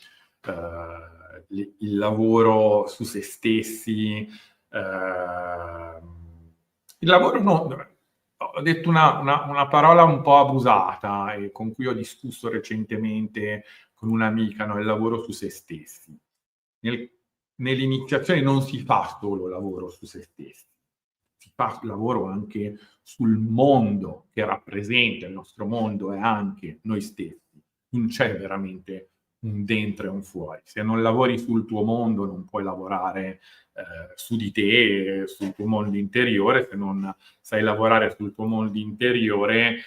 il lavoro su se stessi, il lavoro no, ho detto una parola un po' abusata e con cui ho discusso recentemente con un'amica, no? Il lavoro su se stessi. Nell'iniziazione non si fa solo lavoro su se stessi, si fa lavoro anche sul mondo che rappresenta, il nostro mondo è anche noi stessi, non c'è veramente un dentro e un fuori. Se non lavori sul tuo mondo non puoi lavorare su di te, sul tuo mondo interiore. Se non sai lavorare sul tuo mondo interiore,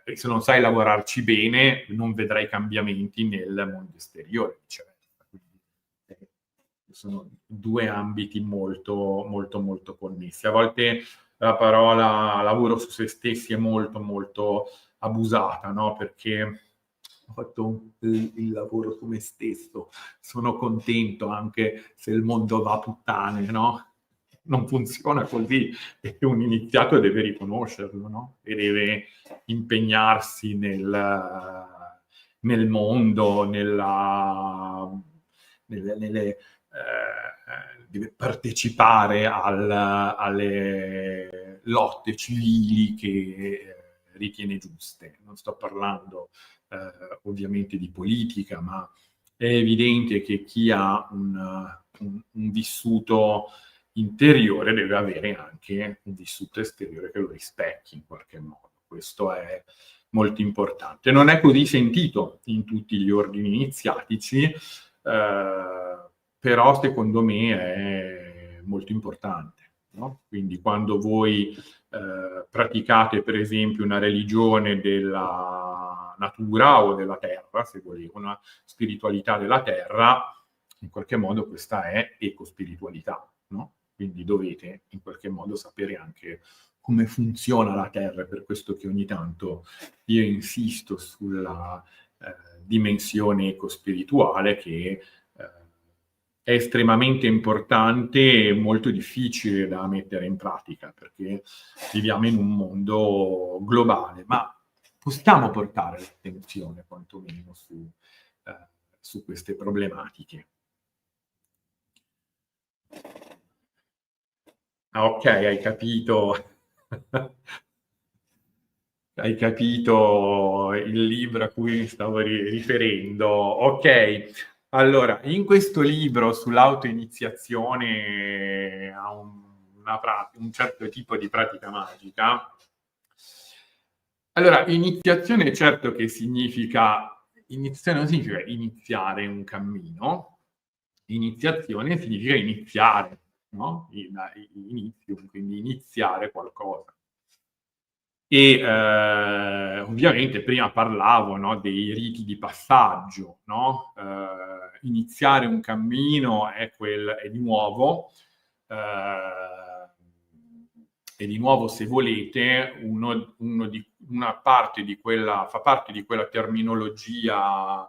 e se non sai lavorarci bene, non vedrai cambiamenti nel mondo esteriore. Quindi, sono due ambiti molto connessi. A volte la parola lavoro su se stessi è molto abusata, no? Perché ho fatto il lavoro su me stesso, sono contento anche se il mondo va a puttane, no? Non funziona così, e un iniziato deve riconoscerlo, no? E deve impegnarsi nel mondo, deve partecipare alle lotte civili che ritiene giuste. Non sto parlando ovviamente di politica, ma è evidente che chi ha un vissuto interiore deve avere anche un vissuto esteriore che lo rispecchi in qualche modo. Questo è molto importante. Non è così sentito in tutti gli ordini iniziatici, però secondo me è molto importante, no? Quindi quando voi praticate per esempio una religione della natura o della terra, se volete, una spiritualità della terra, in qualche modo questa è ecospiritualità, no? Quindi dovete in qualche modo sapere anche come funziona la terra. È per questo che ogni tanto io insisto sulla dimensione ecospirituale, che è estremamente importante e molto difficile da mettere in pratica, perché viviamo in un mondo globale, ma possiamo portare l'attenzione quantomeno su queste problematiche. Ok, hai capito. Hai capito il libro a cui mi stavo riferendo. Ok, allora, in questo libro sull'autoiniziazione a un certo tipo di pratica magica, Allora, iniziazione certo che significa iniziazione non significa iniziare un cammino, iniziazione significa iniziare, no, inizio, quindi iniziare qualcosa. E, ovviamente prima parlavo, no, dei riti di passaggio, no, iniziare un cammino è di nuovo, se volete una parte di quella fa parte di quella terminologia,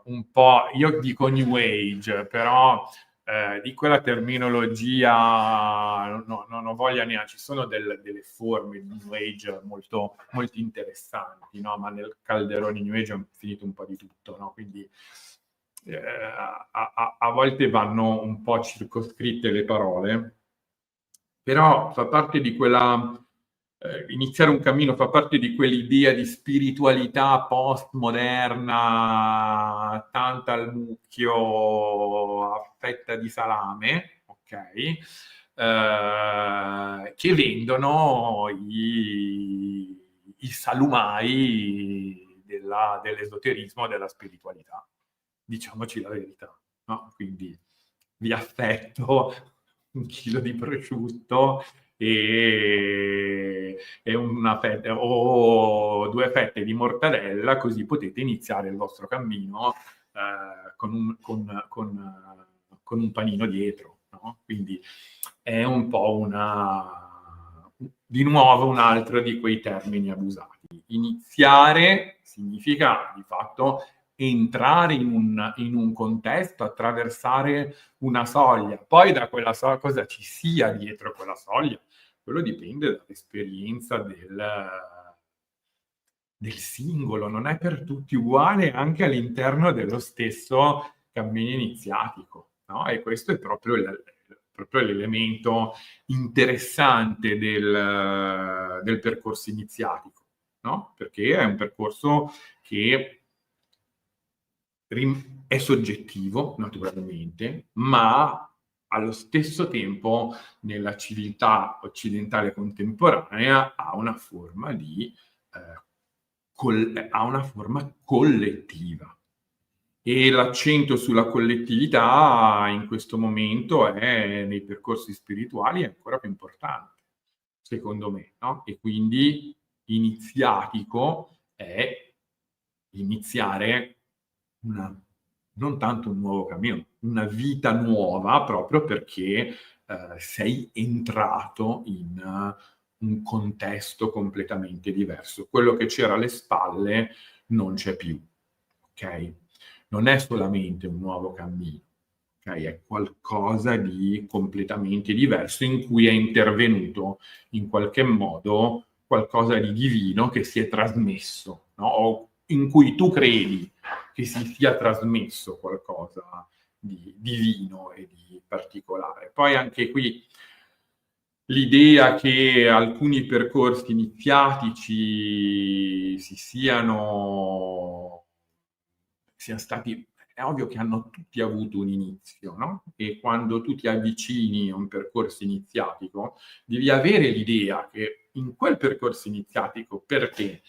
un po', io dico New Age, però di quella terminologia non ho voglia neanche, ci sono delle forme di New Age molto, molto interessanti, no? Ma nel calderone New Age è finito un po' di tutto, no? Quindi a volte vanno un po' circoscritte le parole, però fa parte di quella iniziare un cammino fa parte di quell'idea di spiritualità postmoderna, tanta al mucchio a fetta di salame, ok? Che vendono i salumai dell'esoterismo e della spiritualità. Diciamoci la verità, no? Quindi vi affetto un chilo di prosciutto e una fetta o 2 fette di mortadella, così potete iniziare il vostro cammino con un panino dietro, no? Quindi è un po' di nuovo un altro di quei termini abusati. Iniziare significa di fatto entrare in un contesto, attraversare una soglia. Poi da quella soglia, cosa ci sia dietro quella soglia, quello dipende dall'esperienza del singolo, non è per tutti uguale anche all'interno dello stesso cammino iniziatico, no? E questo è proprio l'elemento interessante del percorso iniziatico, no? Perché è un percorso che è soggettivo, naturalmente, ma allo stesso tempo nella civiltà occidentale contemporanea ha una forma collettiva. E l'accento sulla collettività in questo momento nei percorsi spirituali è ancora più importante, secondo me, no? E quindi iniziatico è iniziare non tanto un nuovo cammino, una vita nuova, proprio perché sei entrato in un contesto completamente diverso. Quello che c'era alle spalle non c'è più, ok? Non è solamente un nuovo cammino, ok? È qualcosa di completamente diverso in cui è intervenuto in qualche modo qualcosa di divino che si è trasmesso, no? O in cui tu credi che si sia trasmesso qualcosa di divino e di particolare. Poi anche qui l'idea che alcuni percorsi iniziatici siano stati, è ovvio che hanno tutti avuto un inizio, no? E quando tu ti avvicini a un percorso iniziatico, devi avere l'idea che in quel percorso iniziatico, per te,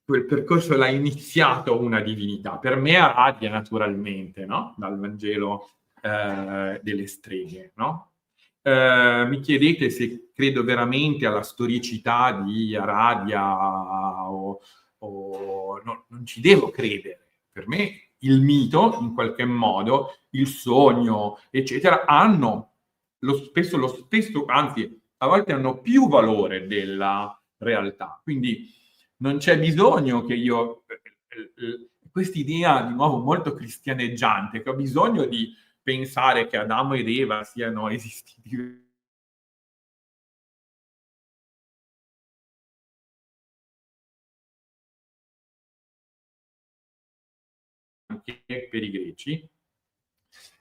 quel percorso l'ha iniziato una divinità. Per me Aradia, naturalmente, no? Dal Vangelo delle streghe, no? Mi chiedete se credo veramente alla storicità di Aradia no, non ci devo credere. Per me il mito, in qualche modo, il sogno, eccetera, hanno spesso lo stesso, anzi, a volte hanno più valore della realtà. Quindi non c'è bisogno che io quest'idea di nuovo molto cristianeggiante, che ho bisogno di pensare che Adamo ed Eva siano esistiti anche per i greci,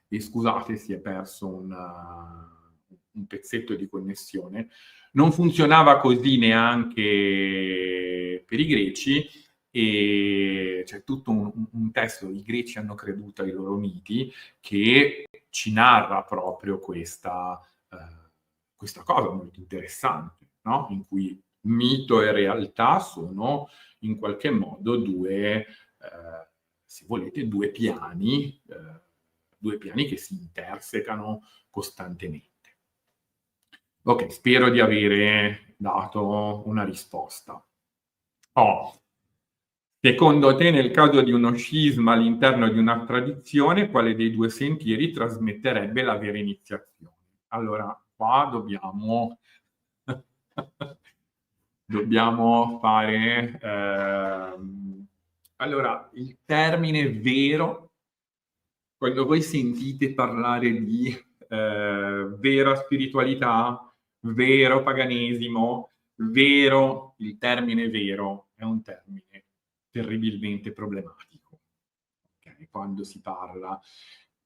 e scusate si è perso un pezzetto di connessione, non funzionava così neanche per i greci, e c'è tutto un testo, i greci hanno creduto ai loro miti, che ci narra proprio questa cosa molto interessante, no? In cui mito e realtà sono in qualche modo due, se volete, due piani che si intersecano costantemente. Ok, spero di avere dato una risposta. Secondo te, nel caso di uno scisma all'interno di una tradizione, quale dei due sentieri trasmetterebbe la vera iniziazione? Allora, qua dobbiamo fare... allora, il termine vero, quando voi sentite parlare di vera spiritualità, vero paganesimo, vero, il termine vero è un termine terribilmente problematico. Okay? Quando si parla,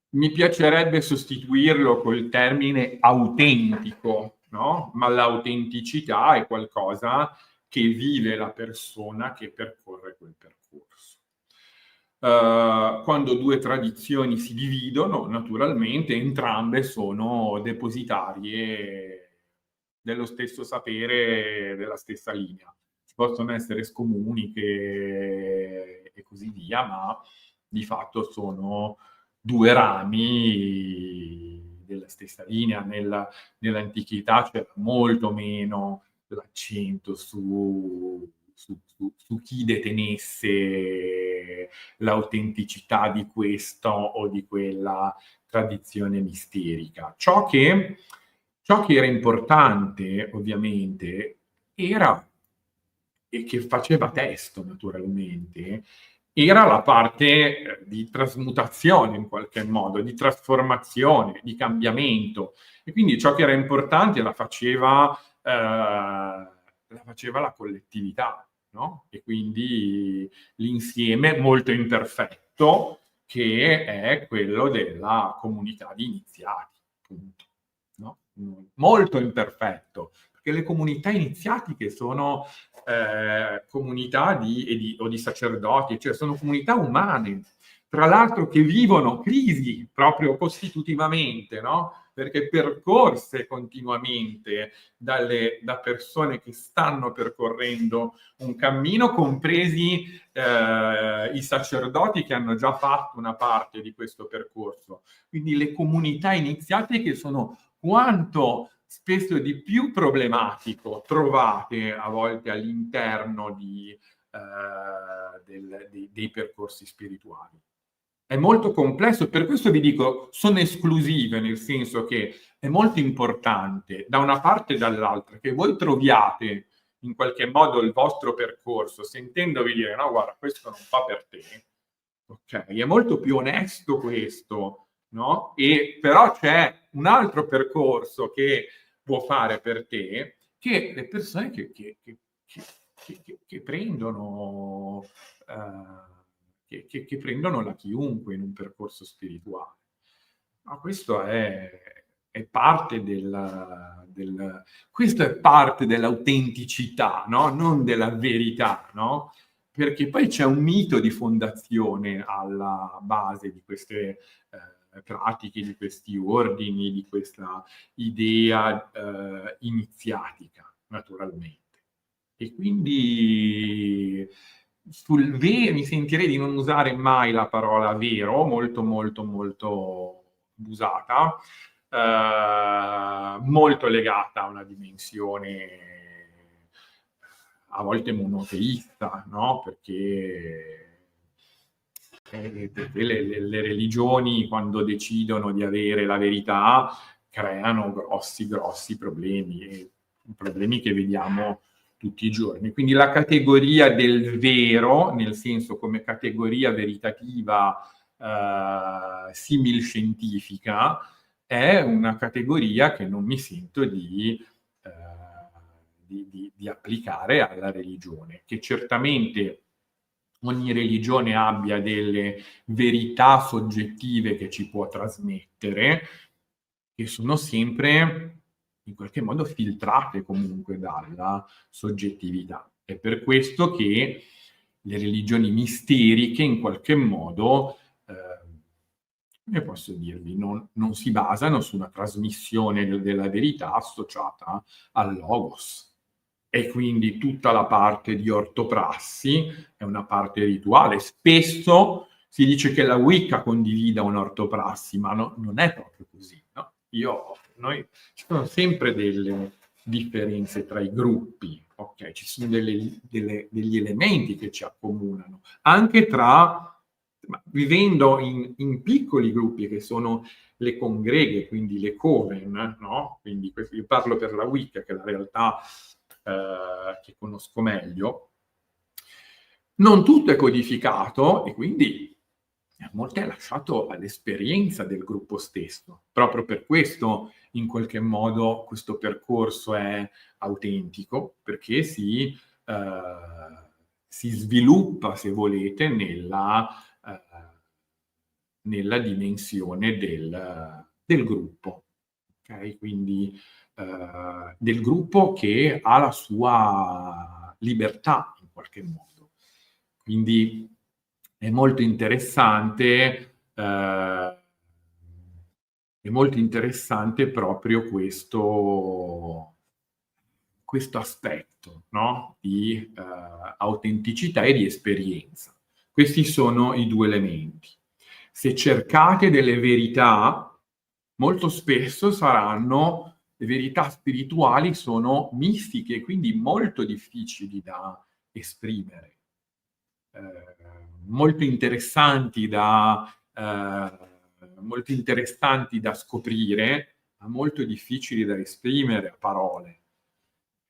mi piacerebbe sostituirlo col termine autentico, no? Ma l'autenticità è qualcosa che vive la persona che percorre quel percorso. Quando due tradizioni si dividono, naturalmente entrambe sono depositarie dello stesso sapere, della stessa linea. Ci possono essere scomuniche e così via, ma di fatto sono due rami della stessa linea. Nell'antichità c'era molto meno l'accento su chi detenesse l'autenticità di questa o di quella tradizione misterica. Ciò che era importante, ovviamente, era, e che faceva testo naturalmente, era la parte di trasmutazione in qualche modo, di trasformazione, di cambiamento. E quindi ciò che era importante la faceva la collettività, no? E quindi l'insieme molto imperfetto che è quello della comunità di iniziati, appunto, no? Molto imperfetto, perché le comunità iniziatiche sono comunità o di sacerdoti, cioè sono comunità umane, tra l'altro che vivono crisi proprio costitutivamente, no? Perché percorse continuamente da persone che stanno percorrendo un cammino, compresi i sacerdoti che hanno già fatto una parte di questo percorso. Quindi le comunità iniziatiche sono quanto spesso di più problematico trovate a volte all'interno dei percorsi spirituali. È molto complesso, per questo vi dico, sono esclusive, nel senso che è molto importante, da una parte e dall'altra, che voi troviate in qualche modo il vostro percorso, sentendovi dire, no, guarda, questo non fa per te, ok? È molto più onesto questo, no? E però c'è un altro percorso che può fare per te, che le persone che prendono... che prendono la chiunque in un percorso spirituale. Ma questo è parte questo è parte dell'autenticità, no? Non della verità, no? Perché poi c'è un mito di fondazione alla base di queste pratiche, di questi ordini, di questa idea iniziatica, naturalmente. E quindi mi sentirei di non usare mai la parola vero, molto molto molto usata, molto legata a una dimensione a volte monoteista, no? Perché le religioni, quando decidono di avere la verità, creano grossi problemi che vediamo tutti i giorni. Quindi la categoria del vero, nel senso come categoria veritativa simil-scientifica, è una categoria che non mi sento di applicare alla religione, che certamente ogni religione abbia delle verità soggettive che ci può trasmettere, che sono sempre in qualche modo filtrate comunque dalla soggettività. È per questo che le religioni misteriche in qualche modo, come posso dirvi, non si basano su una trasmissione della verità associata al logos. e quindi tutta la parte di ortoprassi è una parte rituale. Spesso si dice che la Wicca condivida un'ortoprassi, ma non è proprio così, no? Ci sono sempre delle differenze tra i gruppi, ok? Ci sono degli elementi che ci accomunano, anche vivendo in piccoli gruppi che sono le congreghe, quindi le coven, no? Quindi io parlo per la Wicca, che è la realtà che conosco meglio. Non tutto è codificato e quindi molto è lasciato all'esperienza del gruppo stesso. Proprio per questo, in qualche modo, questo percorso è autentico, perché si sviluppa, se volete, nella dimensione del gruppo. Okay? Quindi del gruppo che ha la sua libertà, in qualche modo. Quindi è molto interessante proprio questo aspetto, no? Di autenticità e di esperienza. Questi sono i due elementi. Se cercate delle verità, molto spesso le verità spirituali sono mistiche, quindi molto difficili da esprimere. Molto interessanti da scoprire, ma molto difficili da esprimere a parole.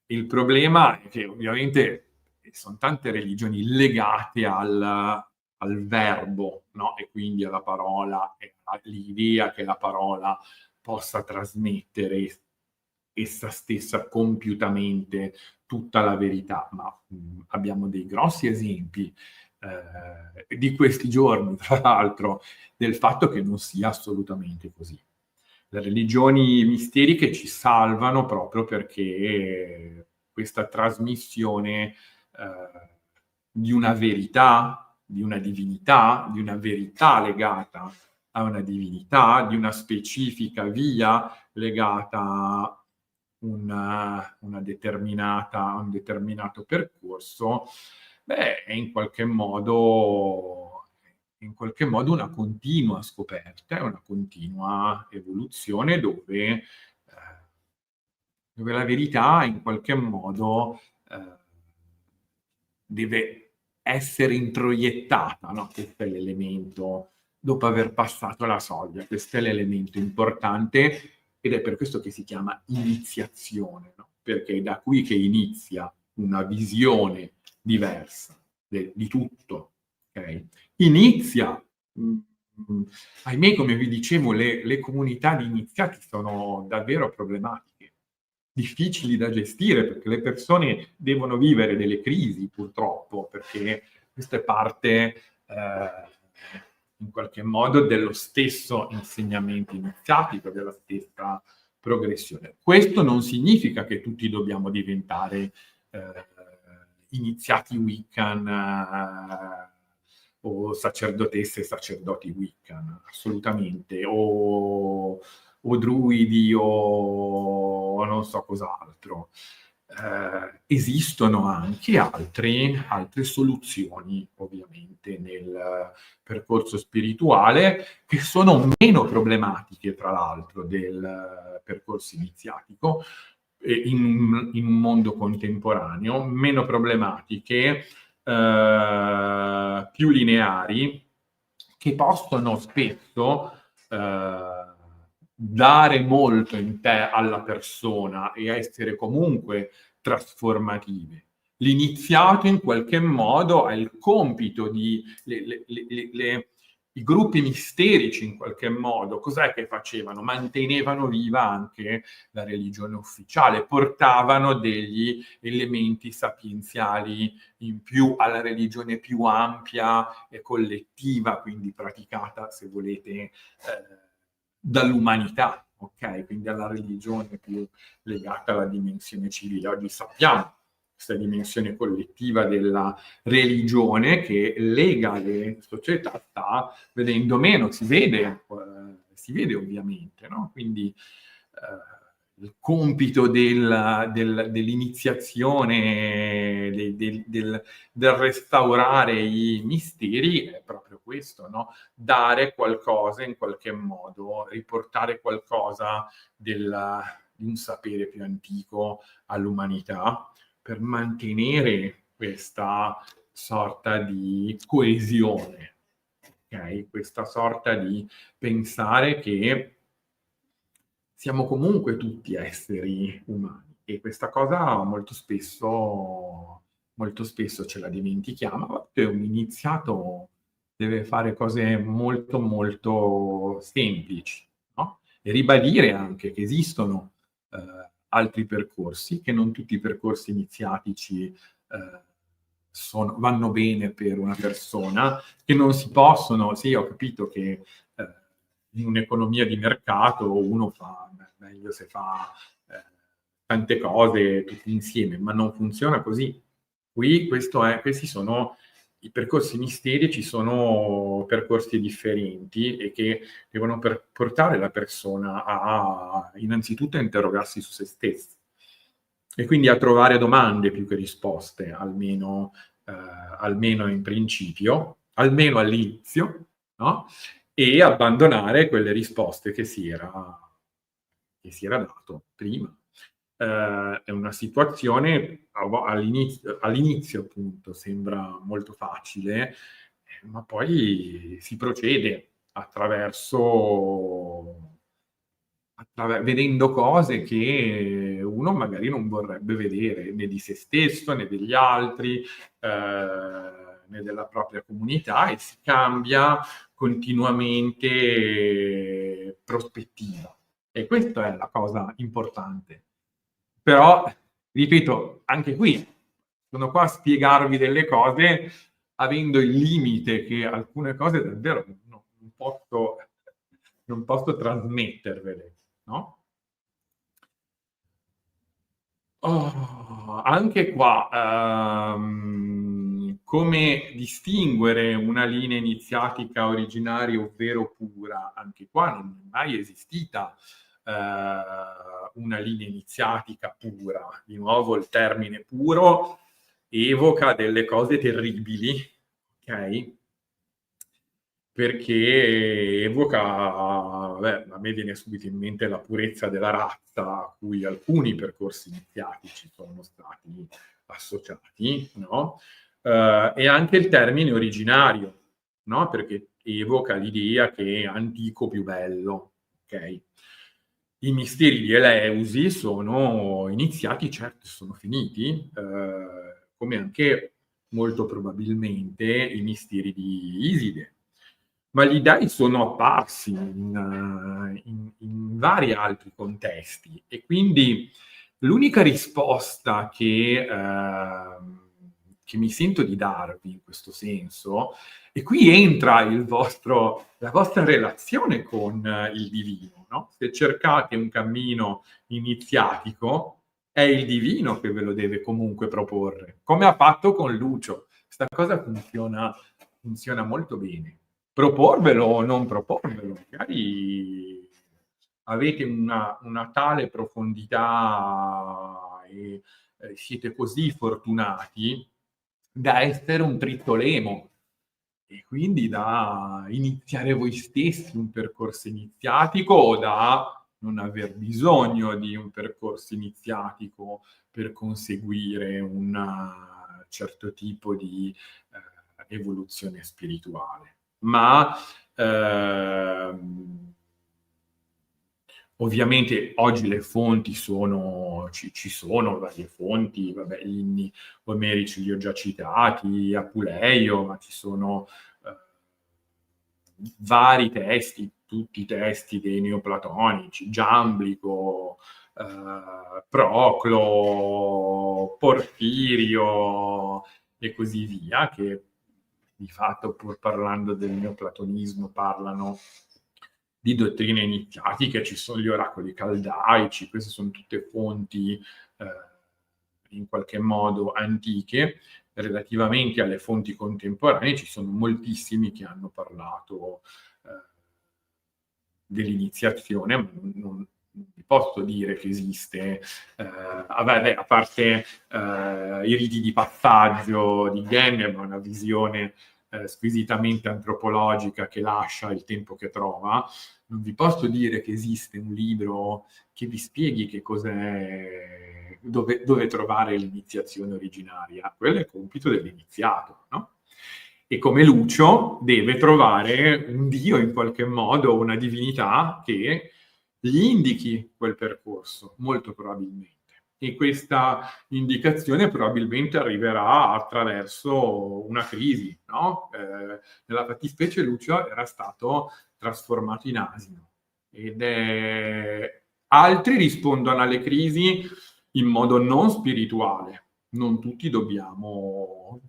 Il problema è che ovviamente sono tante religioni legate al verbo, no? E quindi alla parola, e all'idea che la parola possa trasmettere essa stessa compiutamente tutta la verità, ma abbiamo dei grossi esempi di questi giorni, tra l'altro, del fatto che non sia assolutamente così. Le religioni misteriche ci salvano proprio perché questa trasmissione di una verità, di una divinità, di una verità legata a una divinità, di una specifica via legata a un determinato percorso, è in qualche modo una continua scoperta, è una continua evoluzione dove la verità in qualche modo deve essere introiettata, no? Questo è l'elemento, dopo aver passato la soglia, questo è l'elemento importante ed è per questo che si chiama iniziazione, no? Perché è da qui che inizia una visione diversa di tutto, ok? Inizia, ahimè, come vi dicevo, le comunità di iniziati sono davvero problematiche, difficili da gestire, perché le persone devono vivere delle crisi, purtroppo, perché questo è parte in qualche modo dello stesso insegnamento iniziatico, della stessa progressione. Questo non significa che tutti dobbiamo diventare iniziati Wiccan o sacerdotesse e sacerdoti Wiccan, assolutamente, o druidi o non so cos'altro. Esistono anche altre soluzioni, ovviamente, nel percorso spirituale, che sono meno problematiche, tra l'altro, del percorso iniziatico, in un mondo contemporaneo, meno problematiche, più lineari, che possono spesso dare molto alla persona e essere comunque trasformative. L'iniziato in qualche modo ha il compito di i gruppi misterici, in qualche modo, cos'è che facevano? Mantenevano viva anche la religione ufficiale, portavano degli elementi sapienziali in più alla religione più ampia e collettiva, quindi praticata, se volete, dall'umanità, ok? Quindi alla religione più legata alla dimensione civile. Oggi sappiamo questa dimensione collettiva della religione che lega le società sta vedendo meno, si vede ovviamente, no? Quindi il compito dell'iniziazione, del restaurare i misteri è proprio questo, no? Dare qualcosa in qualche modo, riportare qualcosa di un sapere più antico all'umanità per mantenere questa sorta di coesione, ok? Questa sorta di pensare che siamo comunque tutti esseri umani e questa cosa molto spesso ce la dimentichiamo. A volte un iniziato deve fare cose molto, molto semplici, no? E ribadire anche che esistono altri percorsi, che non tutti i percorsi iniziatici vanno bene per una persona, che non si possono, sì, ho capito che in un'economia di mercato uno fa meglio se fa tante cose tutti insieme, ma non funziona così. Qui questi sono i percorsi misteri, ci sono percorsi differenti e che devono portare la persona a innanzitutto a interrogarsi su se stessa e quindi a trovare domande più che risposte, almeno in principio, almeno all'inizio, no? E abbandonare quelle risposte che si era dato prima. È una situazione all'inizio appunto sembra molto facile, ma poi si procede vedendo cose che uno magari non vorrebbe vedere, né di se stesso, né degli altri, né della propria comunità, e si cambia continuamente prospettiva. E questa è la cosa importante. Però, ripeto, anche qui sono qua a spiegarvi delle cose avendo il limite che alcune cose davvero non posso trasmettervele, no? Anche qua, come distinguere una linea iniziatica originaria ovvero pura? Anche qua non è mai esistita una linea iniziatica pura. Di nuovo il termine puro evoca delle cose terribili, ok? Perché evoca, vabbè, a me viene subito in mente la purezza della razza a cui alcuni percorsi iniziatici sono stati associati, no? E anche il termine originario, no? Perché evoca l'idea che è antico più bello, ok? I misteri di Eleusi sono iniziati, certo, sono finiti, come anche molto probabilmente i misteri di Iside. Ma gli dei sono apparsi in vari altri contesti e quindi l'unica risposta che mi sento di darvi in questo senso, e qui entra la vostra relazione con il divino, no? Se cercate un cammino iniziatico, è il divino che ve lo deve comunque proporre, come ha fatto con Lucio. Questa cosa funziona molto bene. Proporvelo o non proporvelo, magari avete una tale profondità e siete così fortunati da essere un trittolemo e quindi da iniziare voi stessi un percorso iniziatico o da non aver bisogno di un percorso iniziatico per conseguire un certo tipo di evoluzione spirituale. Ma ovviamente oggi le fonti ci sono varie fonti, vabbè, gli inni omerici li ho già citati, Apuleio, ma ci sono vari testi, tutti i testi dei neoplatonici, Giamblico, Proclo, Porfirio e così via, che di fatto, pur parlando del neoplatonismo, parlano di dottrine iniziatiche, ci sono gli oracoli caldaici, queste sono tutte fonti in qualche modo antiche. Relativamente alle fonti contemporanee ci sono moltissimi che hanno parlato dell'iniziazione, ma vi posso dire che esiste, a parte i riti di passaggio di Gennem, una visione squisitamente antropologica che lascia il tempo che trova, non vi posso dire che esiste un libro che vi spieghi che cos'è, dove trovare l'iniziazione originaria. Quello è il compito dell'iniziato, no? E come Lucio deve trovare un dio in qualche modo, una divinità che gli indichi quel percorso, molto probabilmente. E questa indicazione probabilmente arriverà attraverso una crisi, no? Nella fattispecie Lucio era stato trasformato in asino ed altri rispondono alle crisi in modo non spirituale. Non tutti dobbiamo,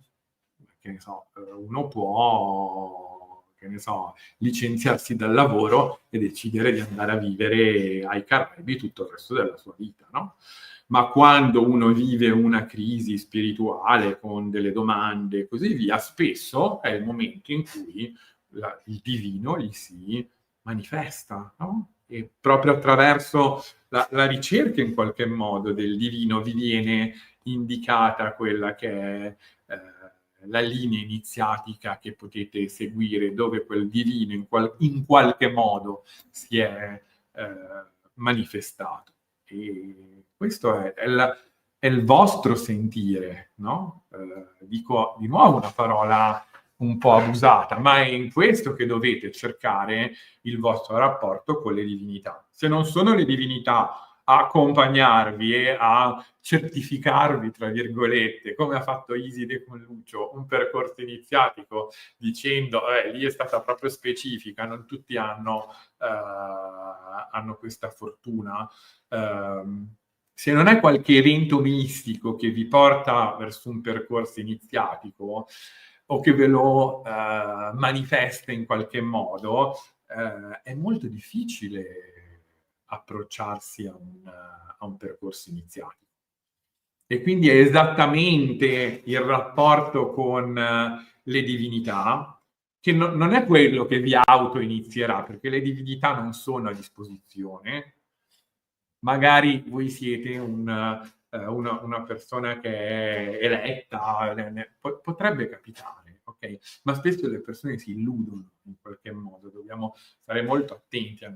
che ne so, uno può, che ne so, licenziarsi dal lavoro e decidere di andare a vivere ai Caraibi tutto il resto della sua vita, no? Ma quando uno vive una crisi spirituale con delle domande e così via, spesso è il momento in cui il divino gli si manifesta, no? E proprio attraverso la ricerca in qualche modo del divino vi viene indicata quella che è la linea iniziatica che potete seguire, dove quel divino in qualche modo si è manifestato. E questo è il vostro sentire, no? Dico di nuovo una parola un po' abusata, ma è in questo che dovete cercare il vostro rapporto con le divinità. Se non sono le divinità a accompagnarvi e a certificarvi, tra virgolette, come ha fatto Iside con Lucio, un percorso iniziatico, dicendo lì è stata proprio specifica, non tutti hanno questa fortuna. Se non è qualche evento mistico che vi porta verso un percorso iniziatico o che ve lo manifesta in qualche modo, è molto difficile approcciarsi a un percorso iniziatico. E quindi è esattamente il rapporto con le divinità che non è quello che vi auto-inizierà, perché le divinità non sono a disposizione. Magari voi siete una persona che è eletta, potrebbe capitare, ok? Ma spesso le persone si illudono in qualche modo, dobbiamo stare molto attenti a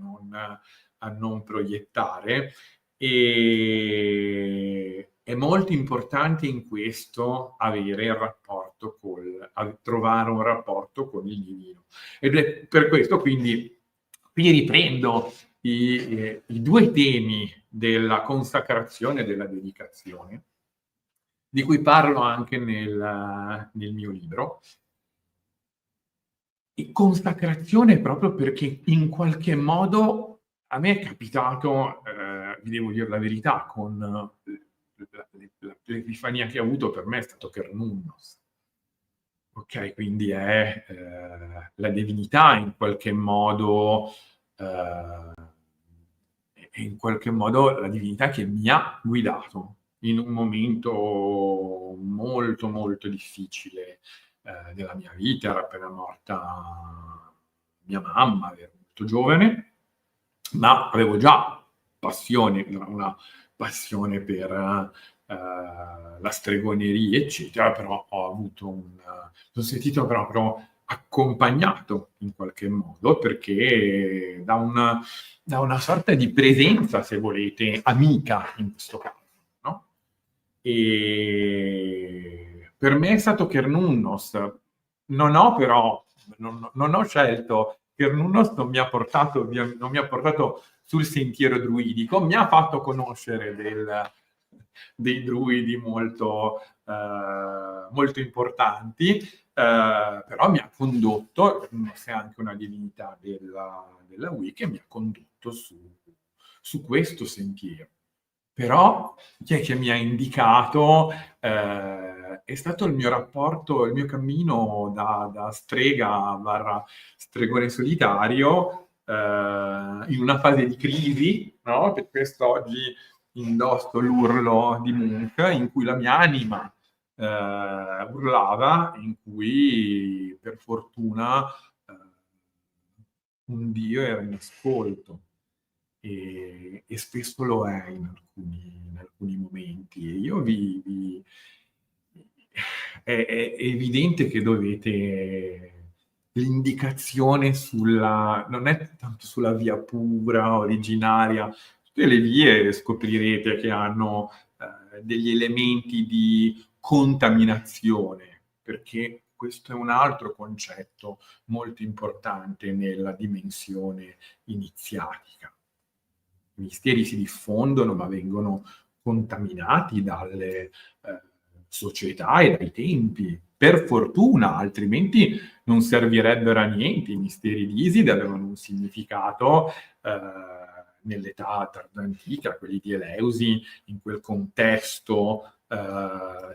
non proiettare. E è molto importante in questo avere il rapporto trovare un rapporto con il divino. Ed è per questo quindi qui riprendo i due temi della consacrazione e della dedicazione, di cui parlo anche nel mio libro. E consacrazione proprio perché in qualche modo a me è capitato, vi devo dire la verità, con l'epifania che ho avuto per me è stato Cernunnos. Ok, quindi è la divinità in qualche modo, è in qualche modo la divinità che mi ha guidato in un momento molto molto difficile della mia vita. Era appena morta mia mamma, ero molto giovane, ma avevo già una passione per la stregoneria, eccetera, però sono sentito proprio accompagnato in qualche modo, perché da una sorta di presenza, se volete, amica in questo caso, no? E per me è stato Cernunnos. Non ho scelto, Cernunnos non mi ha portato sul sentiero druidico, mi ha fatto conoscere dei druidi molto importanti, però mi ha condotto, è anche una divinità della Wicca, e mi ha condotto su questo sentiero. Però chi è che mi ha indicato è stato il mio rapporto, il mio cammino da strega barra stregone solitario in una fase di crisi, no? Per questo oggi indosso l'urlo di Munch, in cui la mia anima urlava, in cui per fortuna un Dio era in ascolto. e spesso lo è in alcuni momenti. E io è evidente che dovete l'indicazione sulla non è tanto sulla via pura, originaria, tutte le vie scoprirete che hanno, degli elementi di contaminazione, perché questo è un altro concetto molto importante nella dimensione iniziatica. I misteri si diffondono, ma vengono contaminati dalle, società e dai tempi. Per fortuna, altrimenti non servirebbero a niente. I misteri di Iside avevano un significato, nell'età tardoantica, quelli di Eleusi, in quel contesto,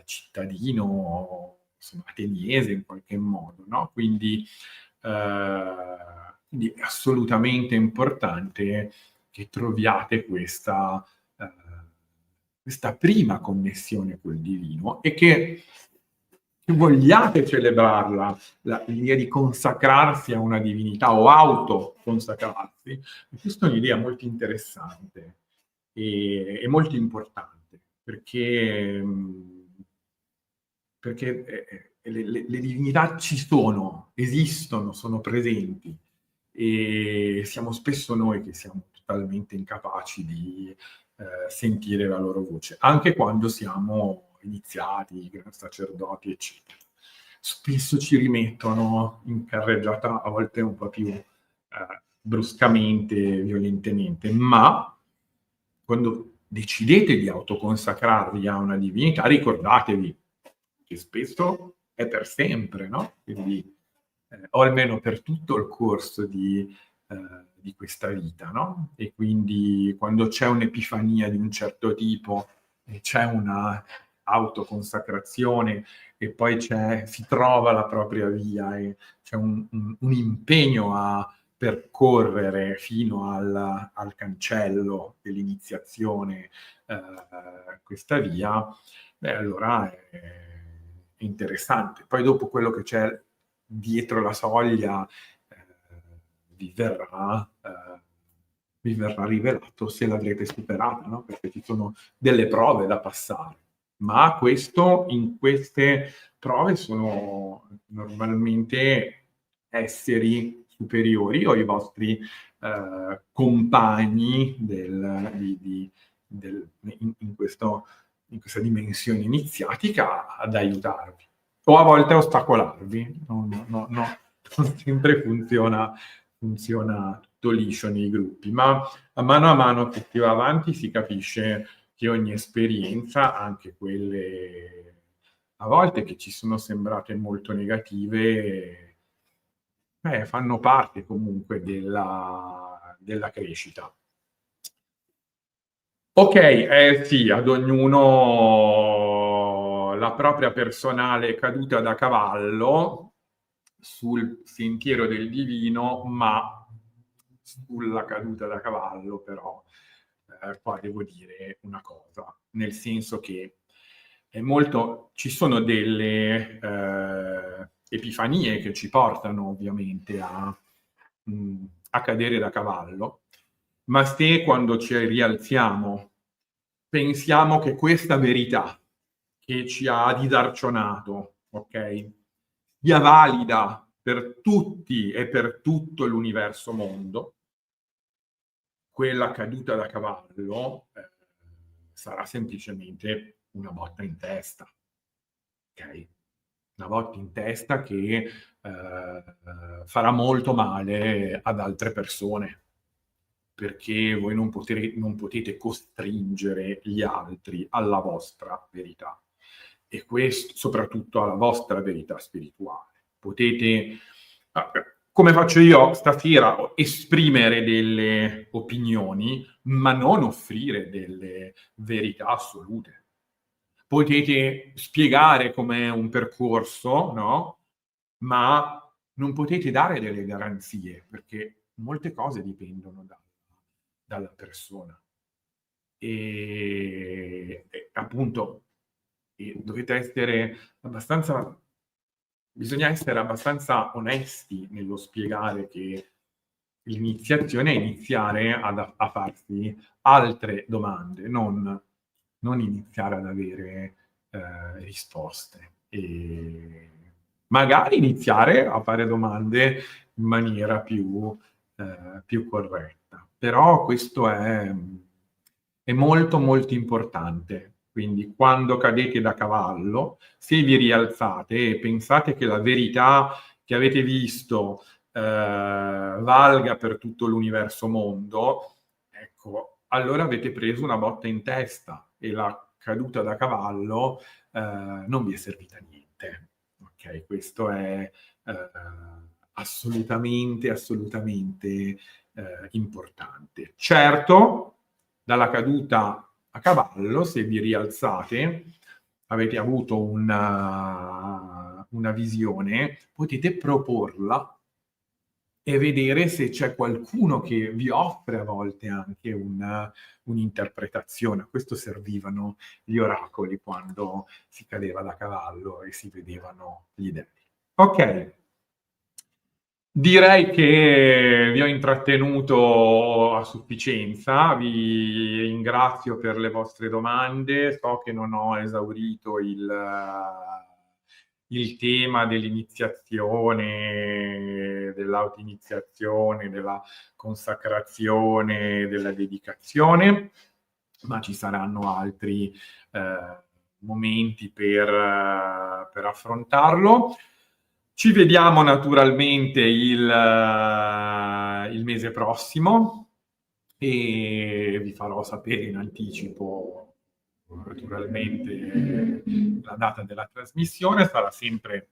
cittadino, insomma, ateniese in qualche modo, no, quindi è assolutamente importante che troviate questa prima connessione col divino e che vogliate celebrarla, l'idea di consacrarsi a una divinità o autoconsacrarsi. Questa è un'idea molto interessante e molto importante perché le divinità ci sono, esistono, sono presenti e siamo spesso noi che siamo totalmente incapaci di sentire la loro voce, anche quando siamo iniziati, sacerdoti, eccetera. Spesso ci rimettono in carreggiata, a volte un po' più bruscamente, violentemente, ma quando decidete di autoconsacrarvi a una divinità, ricordatevi che spesso è per sempre, no? Quindi, o almeno per tutto il corso di questa vita, no? E quindi quando c'è un'epifania di un certo tipo e c'è una autoconsacrazione e poi si trova la propria via e c'è un impegno a percorrere fino al cancello dell'iniziazione questa via, beh, allora è interessante. Poi dopo quello che c'è dietro la soglia vi verrà rivelato se l'avrete superata, no? Perché ci sono delle prove da passare. Ma in queste prove sono normalmente esseri superiori o i vostri compagni in questa dimensione iniziatica ad aiutarvi o a volte a ostacolarvi. Non sempre funziona tutto liscio nei gruppi, ma a mano che si va avanti si capisce che ogni esperienza, anche quelle a volte che ci sono sembrate molto negative, fanno parte comunque della crescita. Ok, sì, ad ognuno la propria personale caduta da cavallo sul sentiero del divino, ma sulla caduta da cavallo però qua devo dire una cosa, nel senso che ci sono delle epifanie che ci portano ovviamente a cadere da cavallo, ma se quando ci rialziamo pensiamo che questa verità che ci ha disarcionato, ok, sia valida per tutti e per tutto l'universo mondo, quella caduta da cavallo sarà semplicemente una botta in testa, ok? Una botta in testa che farà molto male ad altre persone, perché voi non potete costringere gli altri alla vostra verità e questo soprattutto alla vostra verità spirituale. Potete, come faccio io stasera, esprimere delle opinioni, ma non offrire delle verità assolute. Potete spiegare com'è un percorso, no? Ma non potete dare delle garanzie, perché molte cose dipendono dalla persona. E appunto dovete essere bisogna essere abbastanza onesti nello spiegare che l'iniziazione è iniziare a farsi altre domande, non iniziare ad avere risposte. E magari iniziare a fare domande in maniera più corretta. Però questo è molto molto importante. Quindi quando cadete da cavallo, se vi rialzate e pensate che la verità che avete visto valga per tutto l'universo mondo, ecco, allora avete preso una botta in testa e la caduta da cavallo non vi è servita a niente. Ok, questo è assolutamente, assolutamente importante. Certo, dalla caduta a cavallo, se vi rialzate, avete avuto una visione, potete proporla e vedere se c'è qualcuno che vi offre a volte anche un'interpretazione. A questo servivano gli oracoli quando si cadeva da cavallo e si vedevano gli dei. Ok. Direi che vi ho intrattenuto a sufficienza, vi ringrazio per le vostre domande, so che non ho esaurito il tema dell'iniziazione, dell'autoiniziazione, della consacrazione, della dedicazione, ma ci saranno altri momenti per affrontarlo. Ci vediamo naturalmente il mese prossimo e vi farò sapere in anticipo naturalmente la data della trasmissione. Sarà sempre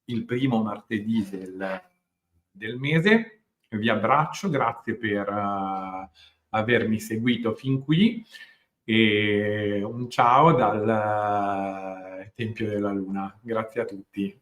il primo martedì del mese. Vi abbraccio, grazie per avermi seguito fin qui e un ciao dal Tempio della Luna. Grazie a tutti.